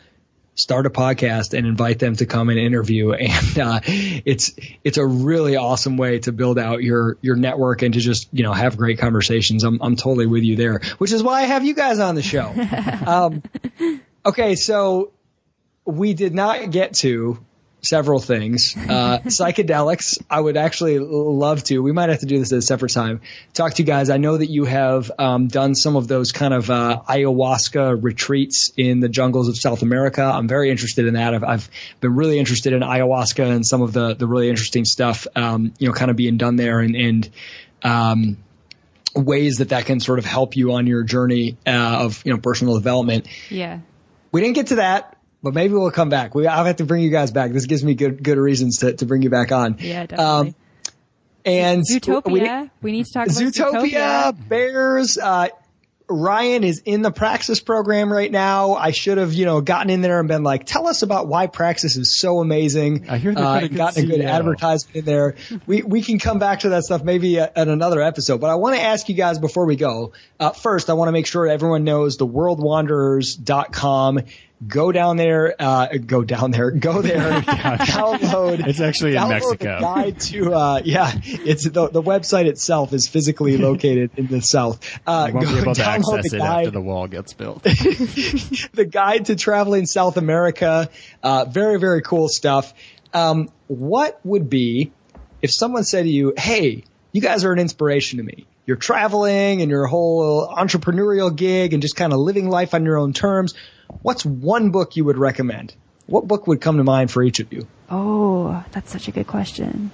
[SPEAKER 3] start a podcast and invite them to come and interview. And it's a really awesome way to build out your network and to just, have great conversations. I'm totally with you there, which is why I have you guys on the show. Okay. So we did not get to several things. Psychedelics, I would actually love to. We might have to do this at a separate time. Talk to you guys. I know that you have done some of those kind of ayahuasca retreats in the jungles of South America. I'm very interested in that. I've been really interested in ayahuasca and some of the really interesting stuff, kind of being done there, and ways that can sort of help you on your journey of personal development.
[SPEAKER 4] Yeah.
[SPEAKER 3] We didn't get to that, but maybe we'll come back. I'll have to bring you guys back. This gives me good reasons to bring you back on.
[SPEAKER 4] Yeah, definitely.
[SPEAKER 3] And
[SPEAKER 4] Zootopia. We need to talk about Zootopia.
[SPEAKER 3] Bears. Ryan is in the Praxis program right now. I should have, gotten in there and been like, tell us about why Praxis is so amazing.
[SPEAKER 1] I hear they've
[SPEAKER 3] gotten a good advertisement in there. We can come back to that stuff maybe at another episode. But I want to ask you guys before we go. First, I want to make sure everyone knows the worldwanderers.com. Go there, download.
[SPEAKER 1] It's actually in Mexico.
[SPEAKER 3] The guide to, it's the website itself is physically located in the south.
[SPEAKER 1] You won't be able to access it after the wall gets built.
[SPEAKER 3] The guide to traveling South America. Very, very cool stuff. What would be if someone said to you, hey, you guys are an inspiration to me. You're traveling and your whole entrepreneurial gig and just kind of living life on your own terms. What's one book you would recommend? What book would come to mind for each of you?
[SPEAKER 4] Oh, that's such a good question.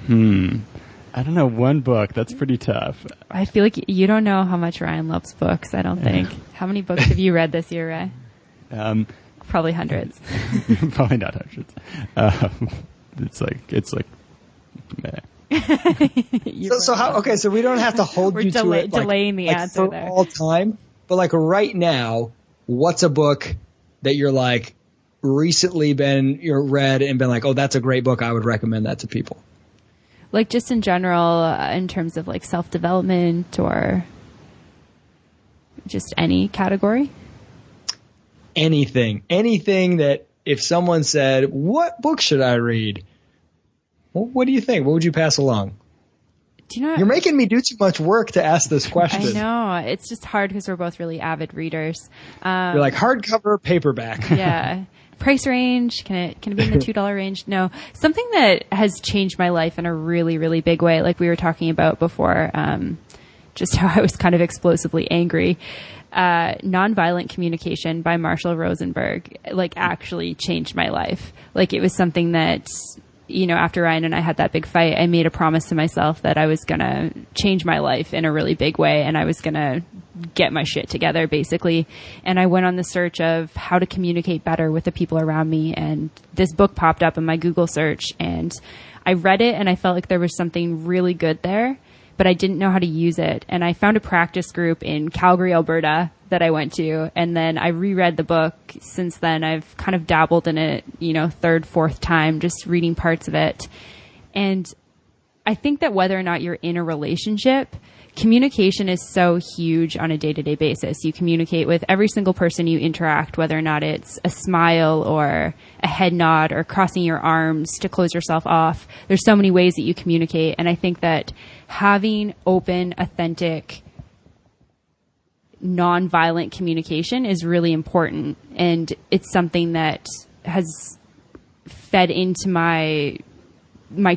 [SPEAKER 1] I don't know. One book. That's pretty tough.
[SPEAKER 4] I feel like you don't know how much Ryan loves books, I don't think. How many books have you read this year, Ray? Probably hundreds.
[SPEAKER 1] Probably not hundreds. It's like, meh.
[SPEAKER 3] So how? Okay, so we don't have to hold you to it.
[SPEAKER 4] Delaying the answer
[SPEAKER 3] for
[SPEAKER 4] there
[SPEAKER 3] all time. But like right now, what's a book that you're like recently read and been like, oh, that's a great book. I would recommend that to people.
[SPEAKER 4] Like just in general, in terms of like self-development or just any category.
[SPEAKER 3] Anything that if someone said, what book should I read? Well, what do you think? What would you pass along?
[SPEAKER 4] Do you know?
[SPEAKER 3] You're making me do too much work to ask this question.
[SPEAKER 4] I know. It's just hard because we're both really avid readers.
[SPEAKER 3] You're like hardcover, paperback.
[SPEAKER 4] Yeah. Price range? Can it be in the $2 range? No. Something that has changed my life in a really, really big way, like we were talking about before, just how I was kind of explosively angry. Nonviolent Communication by Marshall Rosenberg, like actually changed my life. Like it was something that, you know, after Ryan and I had that big fight, I made a promise to myself that I was going to change my life in a really big way and I was going to get my shit together basically. And I went on the search of how to communicate better with the people around me. And this book popped up in my Google search and I read it and I felt like there was something really good there, but I didn't know how to use it. And I found a practice group in Calgary, Alberta that I went to. And then I reread the book. Since then, I've kind of dabbled in it, you know, third, fourth time, just reading parts of it. And I think that whether or not you're in a relationship, communication is so huge on a day-to-day basis. You communicate with every single person you interact, whether or not it's a smile or a head nod or crossing your arms to close yourself off. There's so many ways that you communicate. And I think that having open, authentic, nonviolent communication is really important. And it's something that has fed into my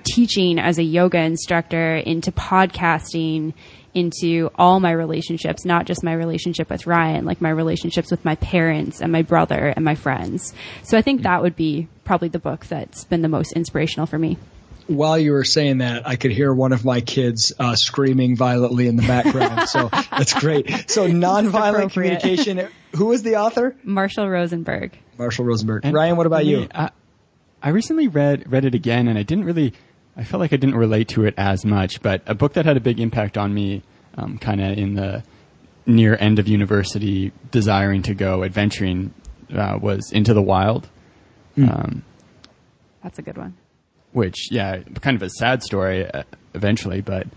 [SPEAKER 4] teaching as a yoga instructor, into podcasting, into all my relationships, not just my relationship with Ryan, like my relationships with my parents and my brother and my friends. So I think that would be probably the book that's been the most inspirational for me.
[SPEAKER 3] While you were saying that, I could hear one of my kids screaming violently in the background. So that's great. So nonviolent communication. Who was the author?
[SPEAKER 4] Marshall Rosenberg.
[SPEAKER 3] Marshall Rosenberg. And Ryan, what about you?
[SPEAKER 1] I recently read it again, and I felt like I didn't relate to it as much. But a book that had a big impact on me, kind of in the near end of university, desiring to go adventuring, was Into the Wild.
[SPEAKER 4] That's a good one.
[SPEAKER 1] Which, yeah, kind of a sad story eventually, but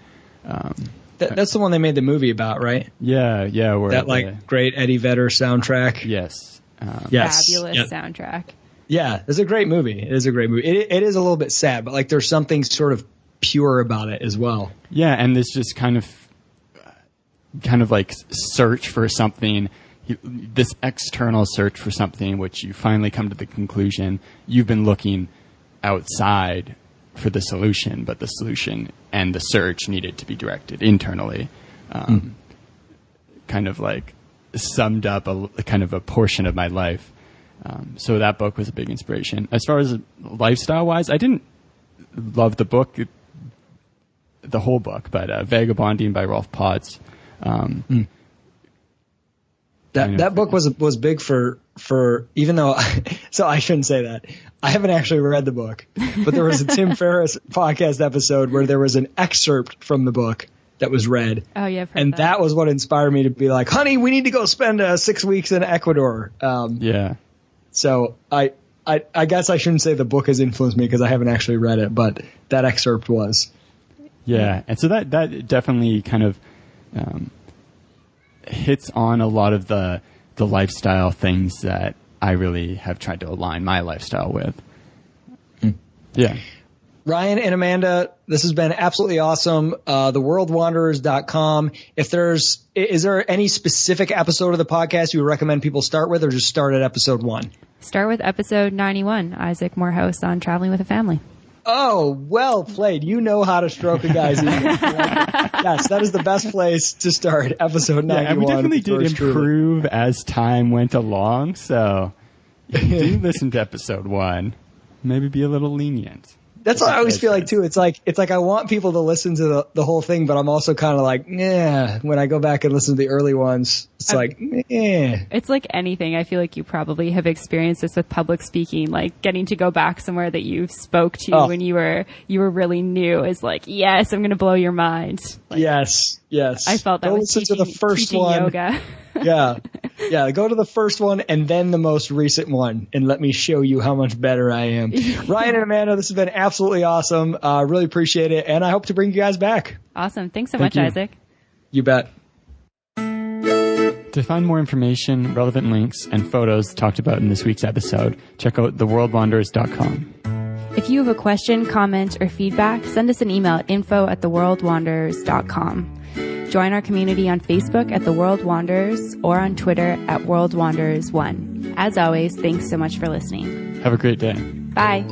[SPEAKER 3] that's the one they made the movie about, right?
[SPEAKER 1] Yeah. Where
[SPEAKER 3] that great Eddie Vedder soundtrack.
[SPEAKER 1] Yes.
[SPEAKER 4] Fabulous soundtrack.
[SPEAKER 3] Yeah, it's a great movie. It is a great movie. It is a little bit sad, but like there's something sort of pure about it as well.
[SPEAKER 1] Yeah, and this just kind of like search for something, this external search for something, which you finally come to the conclusion you've been looking outside for the solution, but the solution and the search needed to be directed internally. Kind of like summed up a kind of a portion of my life. So that book was a big inspiration. As far as lifestyle wise, I didn't love the book, the whole book, but Vagabonding by Rolf Potts.
[SPEAKER 3] That book was big for even though so I shouldn't say that. I haven't actually read the book, but there was a Tim Ferriss podcast episode where there was an excerpt from the book that was read.
[SPEAKER 4] Oh yeah,
[SPEAKER 3] and that was what inspired me to be like, honey, we need to go spend 6 weeks in Ecuador.
[SPEAKER 1] Yeah.
[SPEAKER 3] So I guess I shouldn't say the book has influenced me because I haven't actually read it, but that excerpt was.
[SPEAKER 1] Yeah, and so that definitely kind of hits on a lot of the lifestyle things that I really have tried to align my lifestyle with. Yeah.
[SPEAKER 3] Ryan and Amanda, this has been absolutely awesome. Theworldwanderers.com. Is there any specific episode of the podcast you would recommend people start with, or just start at episode 1?
[SPEAKER 4] Start with episode 91, Isaac Morehouse on traveling with a family.
[SPEAKER 3] Oh, well played. You know how to stroke a guy's ego. Yes, that is the best place to start, episode 91.
[SPEAKER 1] Yeah, and we definitely did improve as time went along, so if you do listen to episode 1, maybe be a little lenient.
[SPEAKER 3] That's what I always feel like too. It's like I want people to listen to the whole thing, but I'm also kind of like, yeah. When I go back and listen to the early ones, it's
[SPEAKER 4] It's like anything. I feel like you probably have experienced this with public speaking, like getting to go back somewhere that you spoke to when you were really new is like, yes, I'm going to blow your mind. Like,
[SPEAKER 3] yes.
[SPEAKER 4] I felt that
[SPEAKER 3] go
[SPEAKER 4] was
[SPEAKER 3] listen to the first
[SPEAKER 4] teaching
[SPEAKER 3] one.
[SPEAKER 4] Yoga.
[SPEAKER 3] Yeah. Go to the first one and then the most recent one, and let me show you how much better I am. Ryan and Amanda, this has been absolutely awesome. Really appreciate it, and I hope to bring you guys back.
[SPEAKER 4] Awesome. Thanks so much, Isaac.
[SPEAKER 3] You bet.
[SPEAKER 1] To find more information, relevant links, and photos talked about in this week's episode, check out theworldwanderers.com.
[SPEAKER 4] If you have a question, comment, or feedback, send us an email at info@theworldwanderers.com. Join our community on Facebook at The World Wanderers or on Twitter at World Wanderers 1. As always, thanks so much for listening.
[SPEAKER 1] Have a great day.
[SPEAKER 4] Bye.